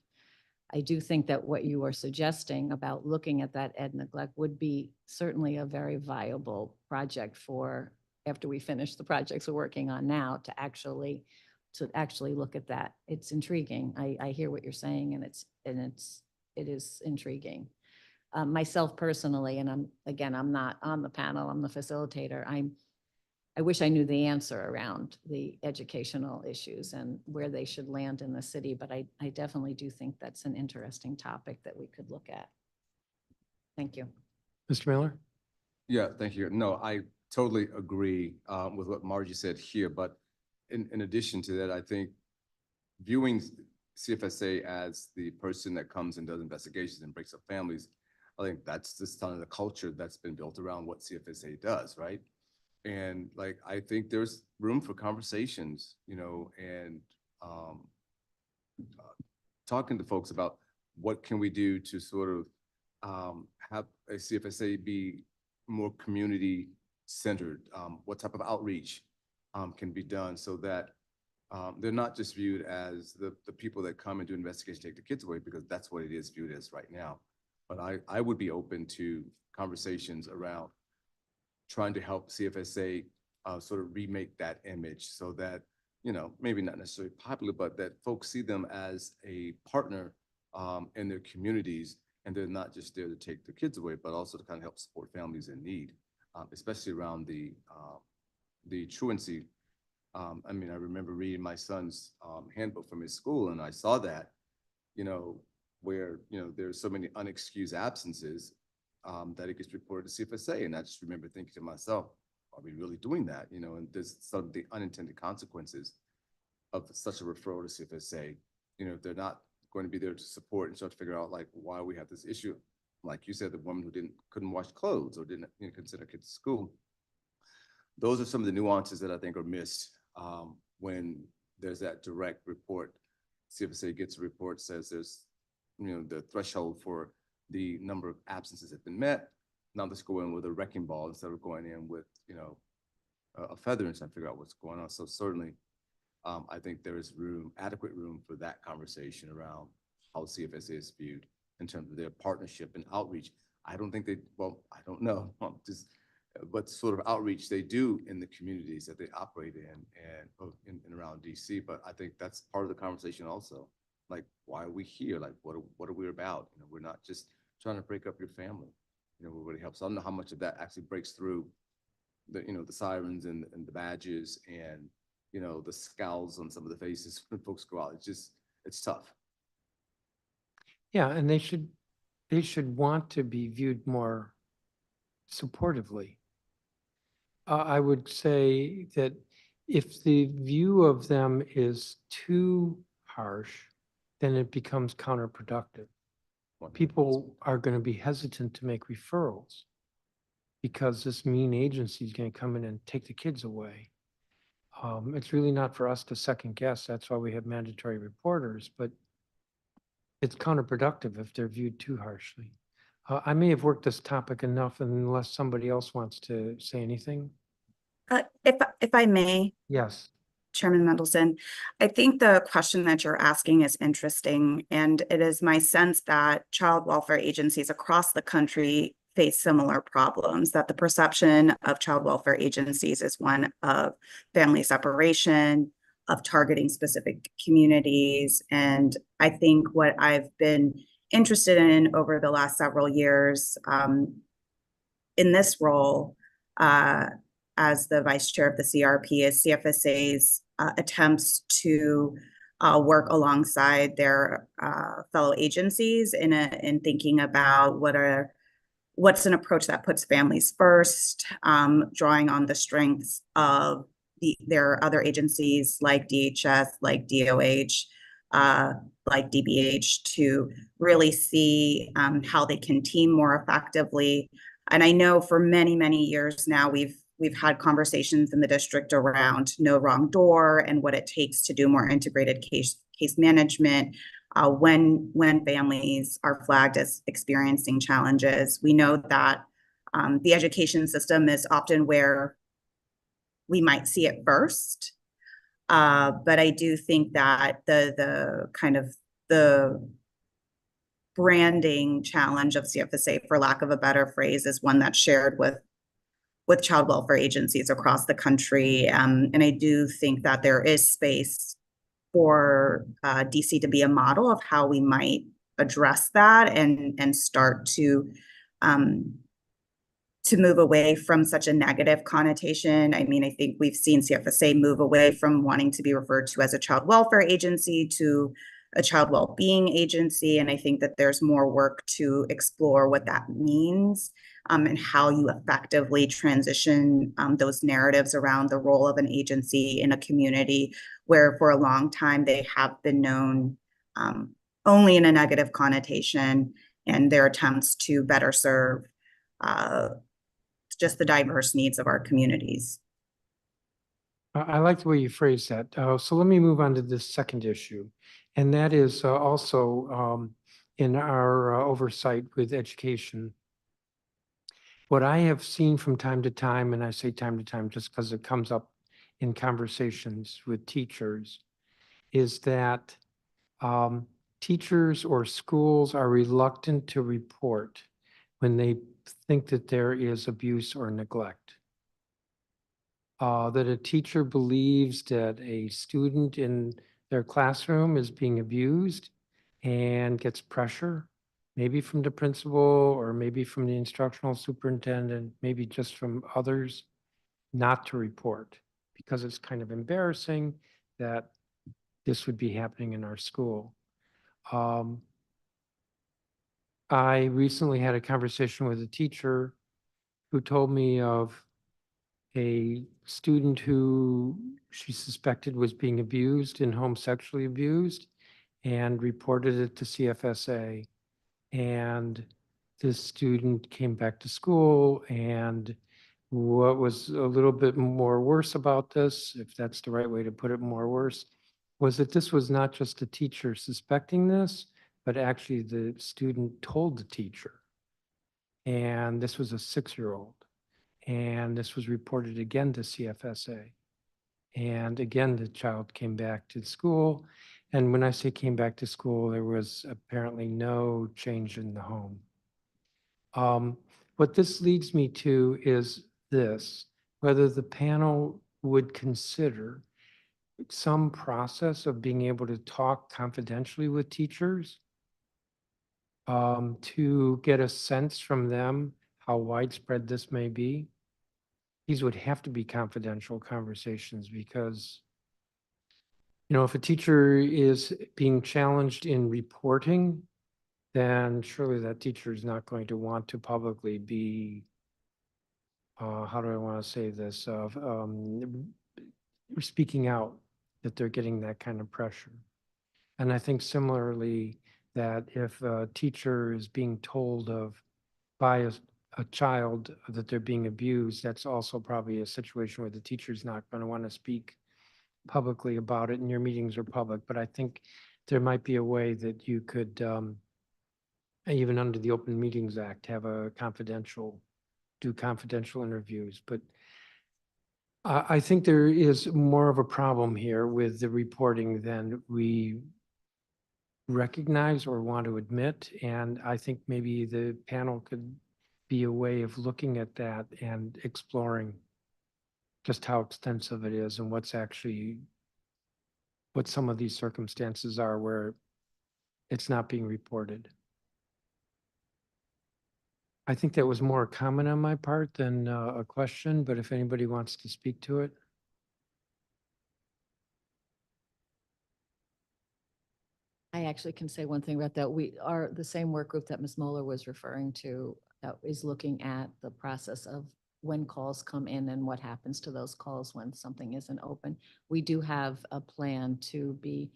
I do think that what you are suggesting about looking at that ed neglect would be certainly a very viable project for, after we finish the projects we're working on now, to actually look at that. It's intriguing. I hear what you're saying, and it is intriguing. Myself personally, and I'm not on the panel, I'm the facilitator. I wish I knew the answer around the educational issues and where they should land in the city, but I definitely do think that's an interesting topic that we could look at. Thank you. Mr. Miller? Yeah, thank you. No, I totally agree with what Margie said here, but in addition to that, I think viewing CFSA as the person that comes and does investigations and breaks up families, I think that's just kind of the culture that's been built around what CFSA does, right? And like, I think there's room for conversations, and talking to folks about what can we do to sort of have a CFSA be more community centered, what type of outreach can be done so that they're not just viewed as the people that come and do investigation, take the kids away, because that's what it is viewed as right now. But I would be open to conversations around trying to help CFSA sort of remake that image so that, maybe not necessarily popular, but that folks see them as a partner in their communities, and they're not just there to take their kids away, but also to kind of help support families in need, especially around the truancy. I mean, I remember reading my son's handbook from his school, and I saw that, where, there's so many unexcused absences that it gets reported to CFSA. And I just remember thinking to myself, are we really doing that? And there's some of the unintended consequences of such a referral to CFSA. If they're not going to be there to support and start to figure out like why we have this issue. Like you said, the woman who couldn't wash clothes or didn't consider kids to school. Those are some of the nuances that I think are missed when there's that direct report. CFSA gets a report, says there's, the threshold for the number of absences have been met. Now let's go in with a wrecking ball instead of going in with, a feather and trying to figure out what's going on. So certainly, I think there is adequate room for that conversation around how CFSA is viewed in terms of their partnership and outreach. I don't think I don't know, just what sort of outreach they do in the communities that they operate in and around DC. But I think that's part of the conversation also. Like, why are we here? Like, what are we about? We're not just trying to break up your family. It really helps. I don't know how much of that actually breaks through the sirens and the badges and, the scowls on some of the faces when folks go out. It's tough. Yeah, and they should want to be viewed more supportively. I would say that if the view of them is too harsh, then it becomes counterproductive. People are going to be hesitant to make referrals because this mean agency is going to come in and take the kids away. It's really not for us to second guess. That's why we have mandatory reporters, but it's counterproductive if they're viewed too harshly. I may have worked this topic enough unless somebody else wants to say anything. If I may, Yes. Chairman Mendelson, I think the question that you're asking is interesting, and it is my sense that child welfare agencies across the country face similar problems, that the perception of child welfare agencies is one of family separation, of targeting specific communities. And I think what I've been interested in over the last several years in this role, as the vice chair of the CRP, is CFSA's attempts to work alongside their fellow agencies in thinking about what's an approach that puts families first, drawing on the strengths of their other agencies like DHS, like DOH, like DBH, to really see how they can team more effectively. And I know for many, many years now, we've had conversations in the district around no wrong door and what it takes to do more integrated case management when families are flagged as experiencing challenges. We know that the education system is often where we might see it first. But I do think that the kind of the branding challenge of CFSA, for lack of a better phrase, is one that's shared with child welfare agencies across the country. And I do think that there is space for DC to be a model of how we might address that and start to move away from such a negative connotation. I mean, I think we've seen CFSA move away from wanting to be referred to as a child welfare agency to a child well-being agency. And I think that there's more work to explore what that means and how you effectively transition those narratives around the role of an agency in a community where for a long time they have been known only in a negative connotation, and their attempts to better serve just the diverse needs of our communities. I like the way you phrase that. So let me move on to this second issue. And that is also in our oversight with education. What I have seen from time to time, and I say time to time just because it comes up in conversations with teachers, is that teachers or schools are reluctant to report when they think that there is abuse or neglect. That a teacher believes that a student in their classroom is being abused and gets pressure, maybe from the principal or maybe from the instructional superintendent, maybe just from others, not to report because it's kind of embarrassing that this would be happening in our school. I recently had a conversation with a teacher who told me of a student who she suspected was being abused and home sexually abused and reported it to CFSA. And this student came back to school, and what was a little bit more worse about this, if that's the right way to put it, more worse, was that this was not just the teacher suspecting this, but actually the student told the teacher. And this was a 6-year-old. And this was reported again to CFSA. And again, the child came back to school. And when I say came back to school, there was apparently no change in the home. What this leads me to is this, whether the panel would consider some process of being able to talk confidentially with teachers to get a sense from them how widespread this may be. These would have to be confidential conversations because, you know, if a teacher is being challenged in reporting, then surely that teacher is not going to want to publicly be, how do I want to say this, speaking out that they're getting that kind of pressure. And I think similarly, that if a teacher is being told of by a child that they're being abused, that's also probably a situation where the teacher's not going to want to speak publicly about it, and your meetings are public. But I think there might be a way that you could, even under the Open Meetings Act, have a do confidential interviews. But I think there is more of a problem here with the reporting than we recognize or want to admit. And I think maybe the panel could be a way of looking at that and exploring just how extensive it is and what some of these circumstances are where it's not being reported. I think that was more a comment on my part than a question, but if anybody wants to speak to it. I actually can say one thing about that. We are the same work group that Ms. Moeller was referring to that is looking at the process of when calls come in and what happens to those calls when something isn't open. We do have a plan to be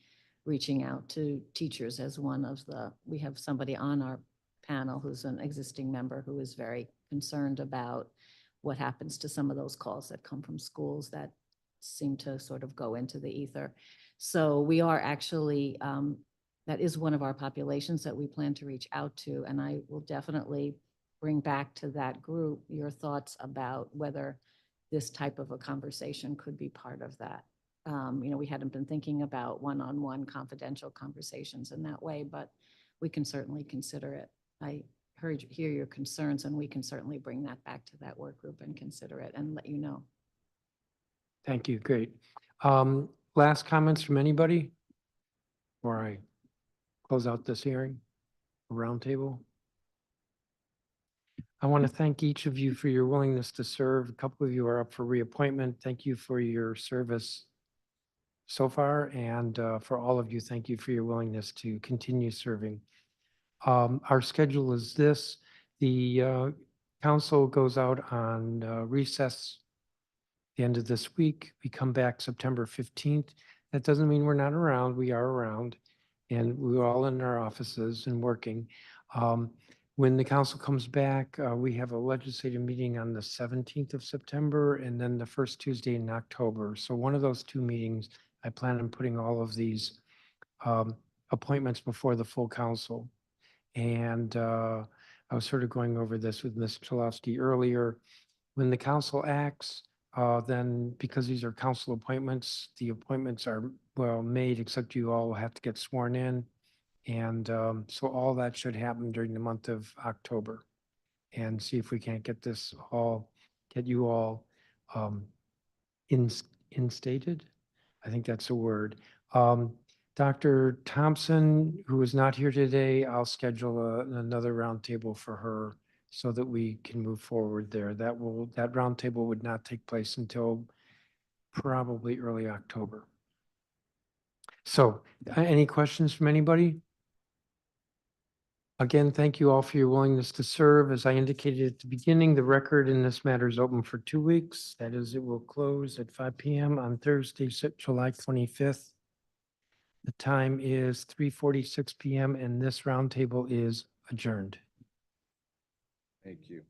reaching out to teachers as we have somebody on our panel who's an existing member who is very concerned about what happens to some of those calls that come from schools that seem to sort of go into the ether. So we are actually, that is one of our populations that we plan to reach out to, and I will definitely bring back to that group your thoughts about whether this type of a conversation could be part of that. We hadn't been thinking about one-on-one confidential conversations in that way, but we can certainly consider it. I hear your concerns, and we can certainly bring that back to that work group and consider it and let you know. Thank you. Great. Last comments from anybody before I close out this hearing, roundtable? I want to thank each of you for your willingness to serve. A couple of you are up for reappointment. Thank you for your service so far. And for all of you, thank you for your willingness to continue serving. Our schedule is this. The council goes out on recess the end of this week. We come back September 15th. That doesn't mean we're not around. We are around, and we're all in our offices and working. When the council comes back, we have a legislative meeting on the 17th of September and then the first Tuesday in October. So one of those two meetings, I plan on putting all of these appointments before the full council. And I was sort of going over this with Ms. Chalowski earlier. When the council acts, then because these are council appointments, the appointments are, well, made, except you all have to get sworn in. And so all that should happen during the month of October, and see if we can't get you all instated. I think that's a word. Dr. Thompson, who is not here today, I'll schedule another roundtable for her so that we can move forward there. That roundtable would not take place until probably early October. So any questions from anybody? Again, thank you all for your willingness to serve. As I indicated at the beginning, the record in this matter is open for 2 weeks. That is, it will close at 5 p.m. on Thursday, July 25th. The time is 3:46 p.m. and this roundtable is adjourned. Thank you.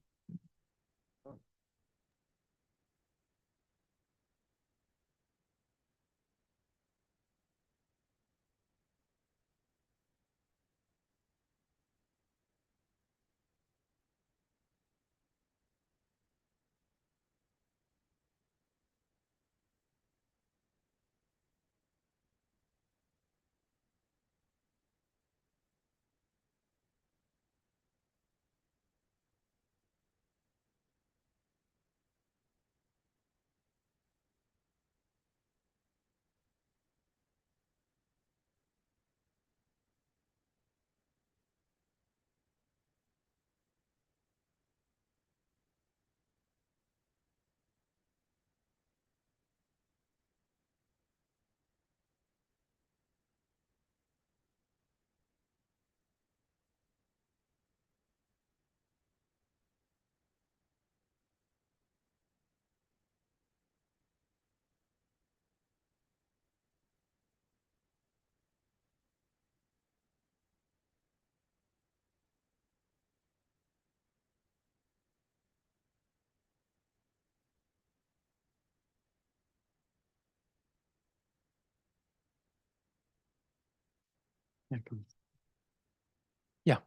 Yeah,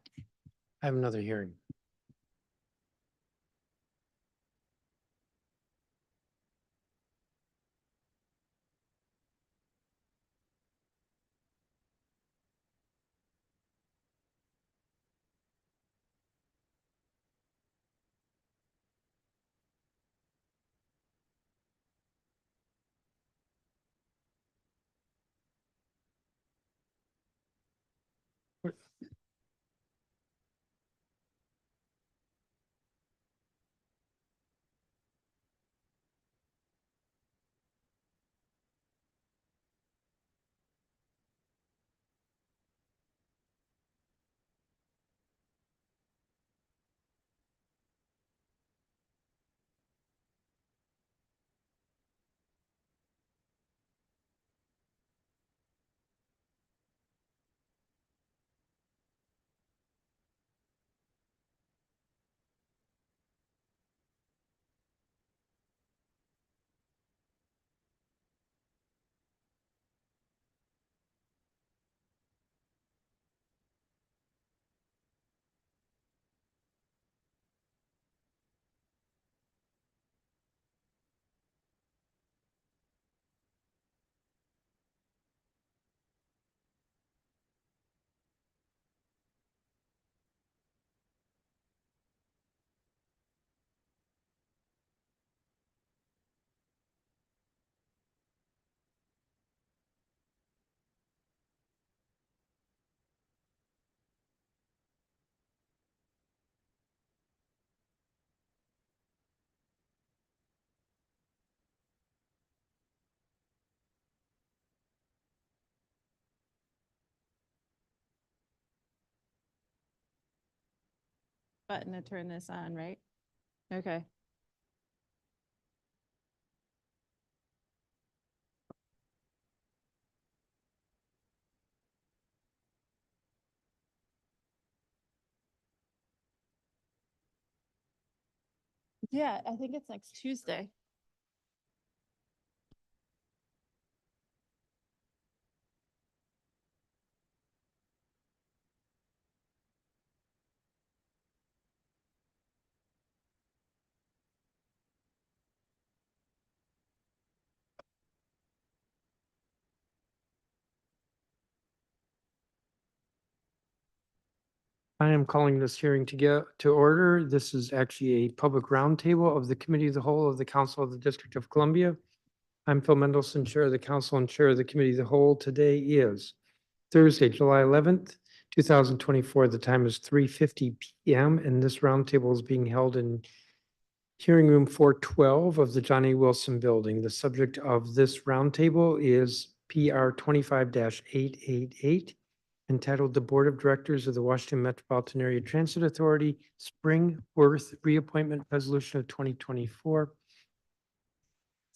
I have another hearing. Button to turn this on, right? Okay. Yeah, I think it's next Tuesday. I am calling this hearing to order. This is actually a public roundtable of the Committee of the Whole of the Council of the District of Columbia. I'm Phil Mendelson, Chair of the Council and Chair of the Committee of the Whole. Today is Thursday, July 11th, 2024. The time is 3:50 p.m. and this roundtable is being held in hearing room 412 of the John A. Wilson Building. The subject of this roundtable is PR 25-888, entitled The Board of Directors of the Washington Metropolitan Area Transit Authority Spring Worth Reappointment Resolution of 2024.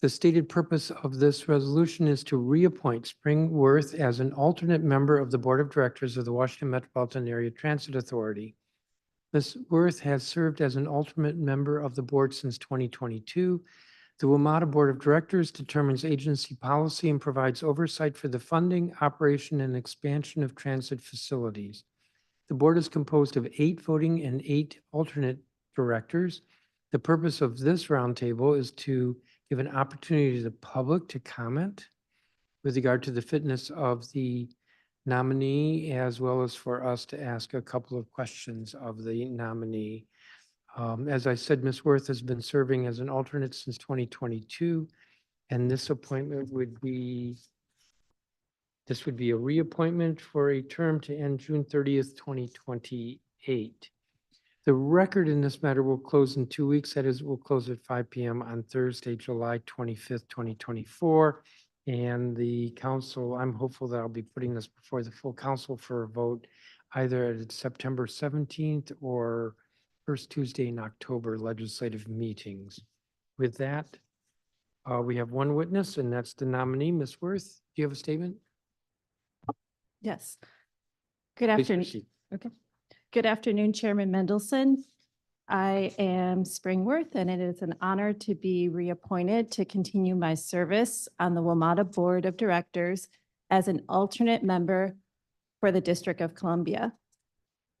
The stated purpose of this resolution is to reappoint Spring Worth as an alternate member of the Board of Directors of the Washington Metropolitan Area Transit Authority. Ms. Worth has served as an alternate member of the board since 2022. The WMATA Board of Directors determines agency policy and provides oversight for the funding, operation, and expansion of transit facilities. The board is composed of 8 voting and 8 alternate directors. The purpose of this roundtable is to give an opportunity to the public to comment with regard to the fitness of the nominee, as well as for us to ask a couple of questions of the nominee. As I said, Ms. Worth has been serving as an alternate since 2022, and this appointment would be, this would be a reappointment for a term to end June 30th, 2028. The record in this matter will close in 2 weeks. That is, will close at 5 p.m. on Thursday, July 25th, 2024. And the council, I'm hopeful that I'll be putting this before the full council for a vote either at September 17th or first Tuesday in October legislative meetings. With that, we have one witness, and that's the nominee, Ms. Worth. Do you have a statement? Yes. Good Please afternoon. proceed. Okay. Good afternoon, Chairman Mendelson. I am Springworth, and it is an honor to be reappointed to continue my service on the WMATA Board of Directors as an alternate member for the District of Columbia.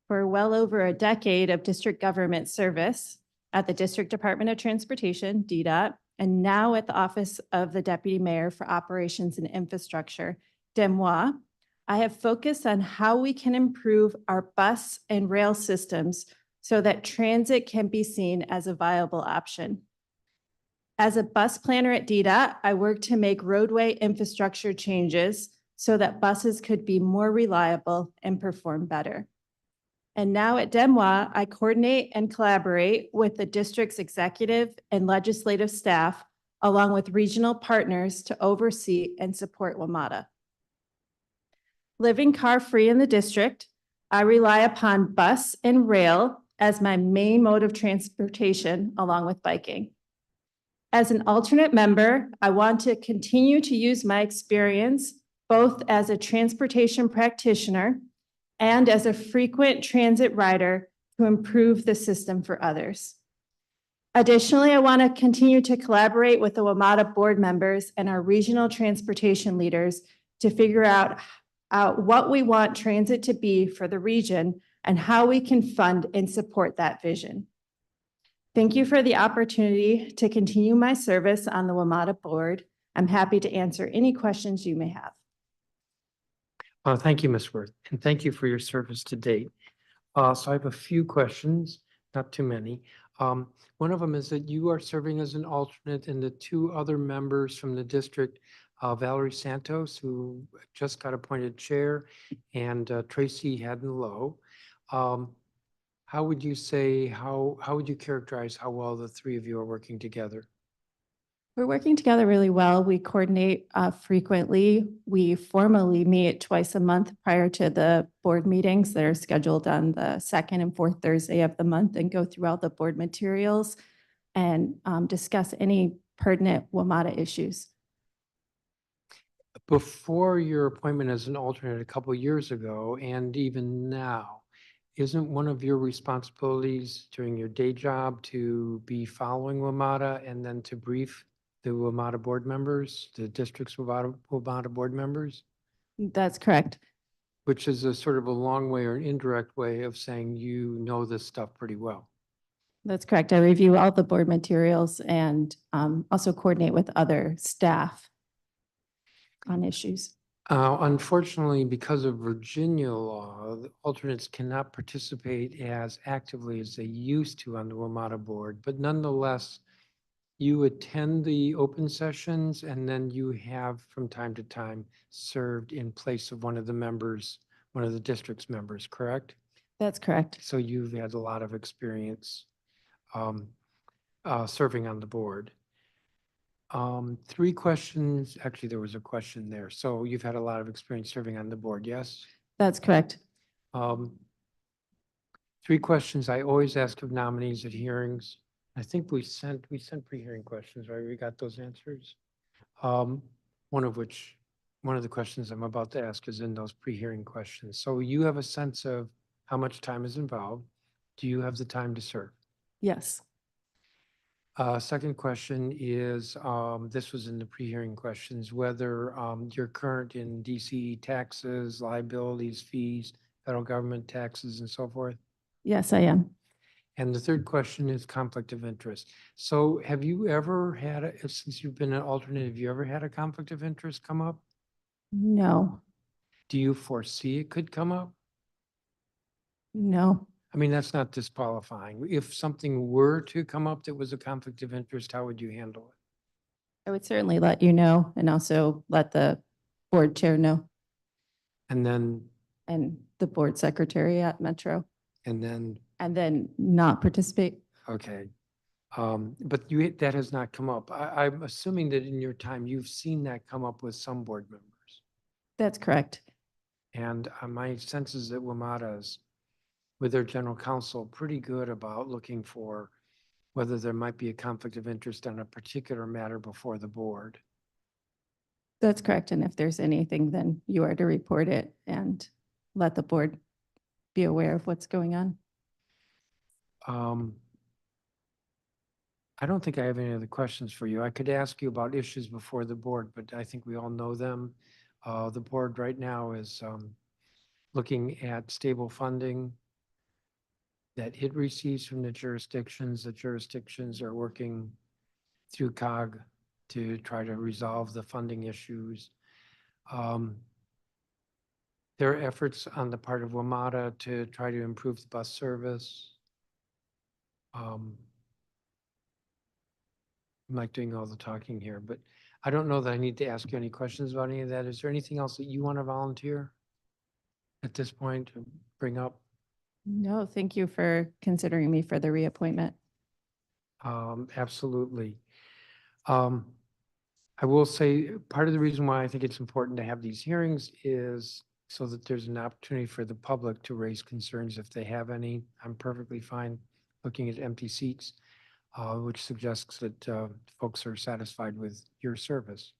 For well over a decade of district government service at the District Department of Transportation, DDOT, and now at the Office of the Deputy Mayor for Operations and Infrastructure, DEMWA, I have focused on how we can improve our bus and rail systems so that transit can be seen as a viable option. As a bus planner at DDOT, I work to make roadway infrastructure changes so that buses could be more reliable and perform better. And now at DEMWA, I coordinate and collaborate with the district's executive and legislative staff, along with regional partners to oversee and support WMATA. Living car-free in the district, I rely upon bus and rail as my main mode of transportation, along with biking. As an alternate member, I want to continue to use my experience both as a transportation practitioner and as a frequent transit rider to improve the system for others. Additionally, I want to continue to collaborate with the WMATA board members and our regional transportation leaders to figure out what we want transit to be for the region and how we can fund and support that vision. Thank you for the opportunity to continue my service on the WMATA board. I'm happy to answer any questions you may have. Thank you, Ms. Worth, and thank you for your service to date. So I have a few questions, not too many. One of them is that you are serving as an alternate, and the two other members from the district, Valerie Santos, who just got appointed chair, and Tracy Haddon-Lowe. How would you say, how would you characterize how well the three of you are working together? We're working together really well. We coordinate frequently. We formally meet twice a month prior to the board meetings that are scheduled on the second and fourth Thursday of the month, and go through all the board materials and discuss any pertinent WMATA issues. Before your appointment as an alternate a couple years ago, and even now, isn't one of your responsibilities during your day job to be following WMATA and then to brief the WMATA board members, the district's WMATA board members? That's correct. Which is a sort of a long way or an indirect way of saying you know this stuff pretty well. That's correct. I review all the board materials and also coordinate with other staff on issues. Unfortunately, because of Virginia law, the alternates cannot participate as actively as they used to on the WMATA board, but nonetheless, you attend the open sessions, and then you have from time to time served in place of one of the members, one of the district's members, correct? That's correct. So you've had a lot of experience serving on the board. Three questions. Actually, there was a question there. So you've had a lot of experience serving on the board, yes? That's correct. Three questions I always ask of nominees at hearings. I think we sent pre-hearing questions, right? We got those answers. One of the questions I'm about to ask is in those pre-hearing questions. So you have a sense of how much time is involved. Do you have the time to serve? Yes. Second question is, this was in the pre-hearing questions, whether you're current in DC taxes, liabilities, fees, federal government taxes, and so forth. Yes, I am. And the third question is conflict of interest. So have you ever had, since you've been an alternate, have you ever had a conflict of interest come up? No. Do you foresee it could come up? No. I mean, that's not disqualifying. If something were to come up that was a conflict of interest, how would you handle it? I would certainly let you know, and also let the board chair know, And then, and the board secretary at Metro, and then, not participate. okay. But that has not come up. I'm assuming that in your time, you've seen that come up with some board members. That's correct. And my sense is that WMATA's, with their general counsel, pretty good about looking for whether there might be a conflict of interest on a particular matter before the board. That's correct. And if there's anything, then you are to report it and let the board be aware of what's going on. I don't think I have any other questions for you. I could ask you about issues before the board, but I think we all know them. The board right now is looking at stable funding that it receives from the jurisdictions. The jurisdictions are working through COG to try to resolve the funding issues. There are efforts on the part of WMATA to try to improve the bus service. I'm like doing all the talking here, but I don't know that I need to ask you any questions about any of that. Is there anything else that you want to volunteer at this point to bring up? No, thank you for considering me for the reappointment. Absolutely. I will say, part of the reason why I think it's important to have these hearings is so that there's an opportunity for the public to raise concerns if they have any. I'm perfectly fine looking at empty seats, which suggests that folks are satisfied with your service,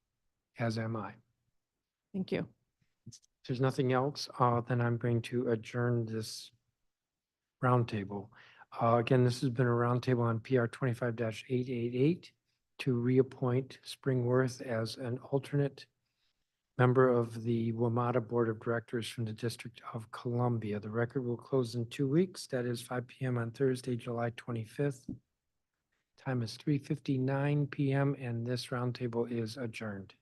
as am I. Thank you. If there's nothing else, then I'm going to adjourn this roundtable. Again, this has been a roundtable on PR 25-888 to reappoint Springworth as an alternate member of the WMATA Board of Directors from the District of Columbia. The record will close in 2 weeks. That is 5 p.m. on Thursday, July 25th. Time is 3:59 p.m. and this roundtable is adjourned.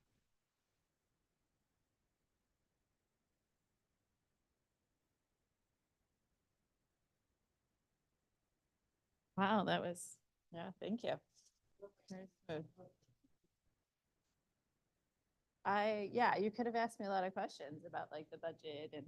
Wow, that was, yeah, thank you. Very smooth. Yeah, you could have asked me a lot of questions about like the budget and